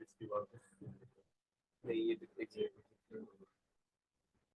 इसकी बात है। नहीं ये एक second।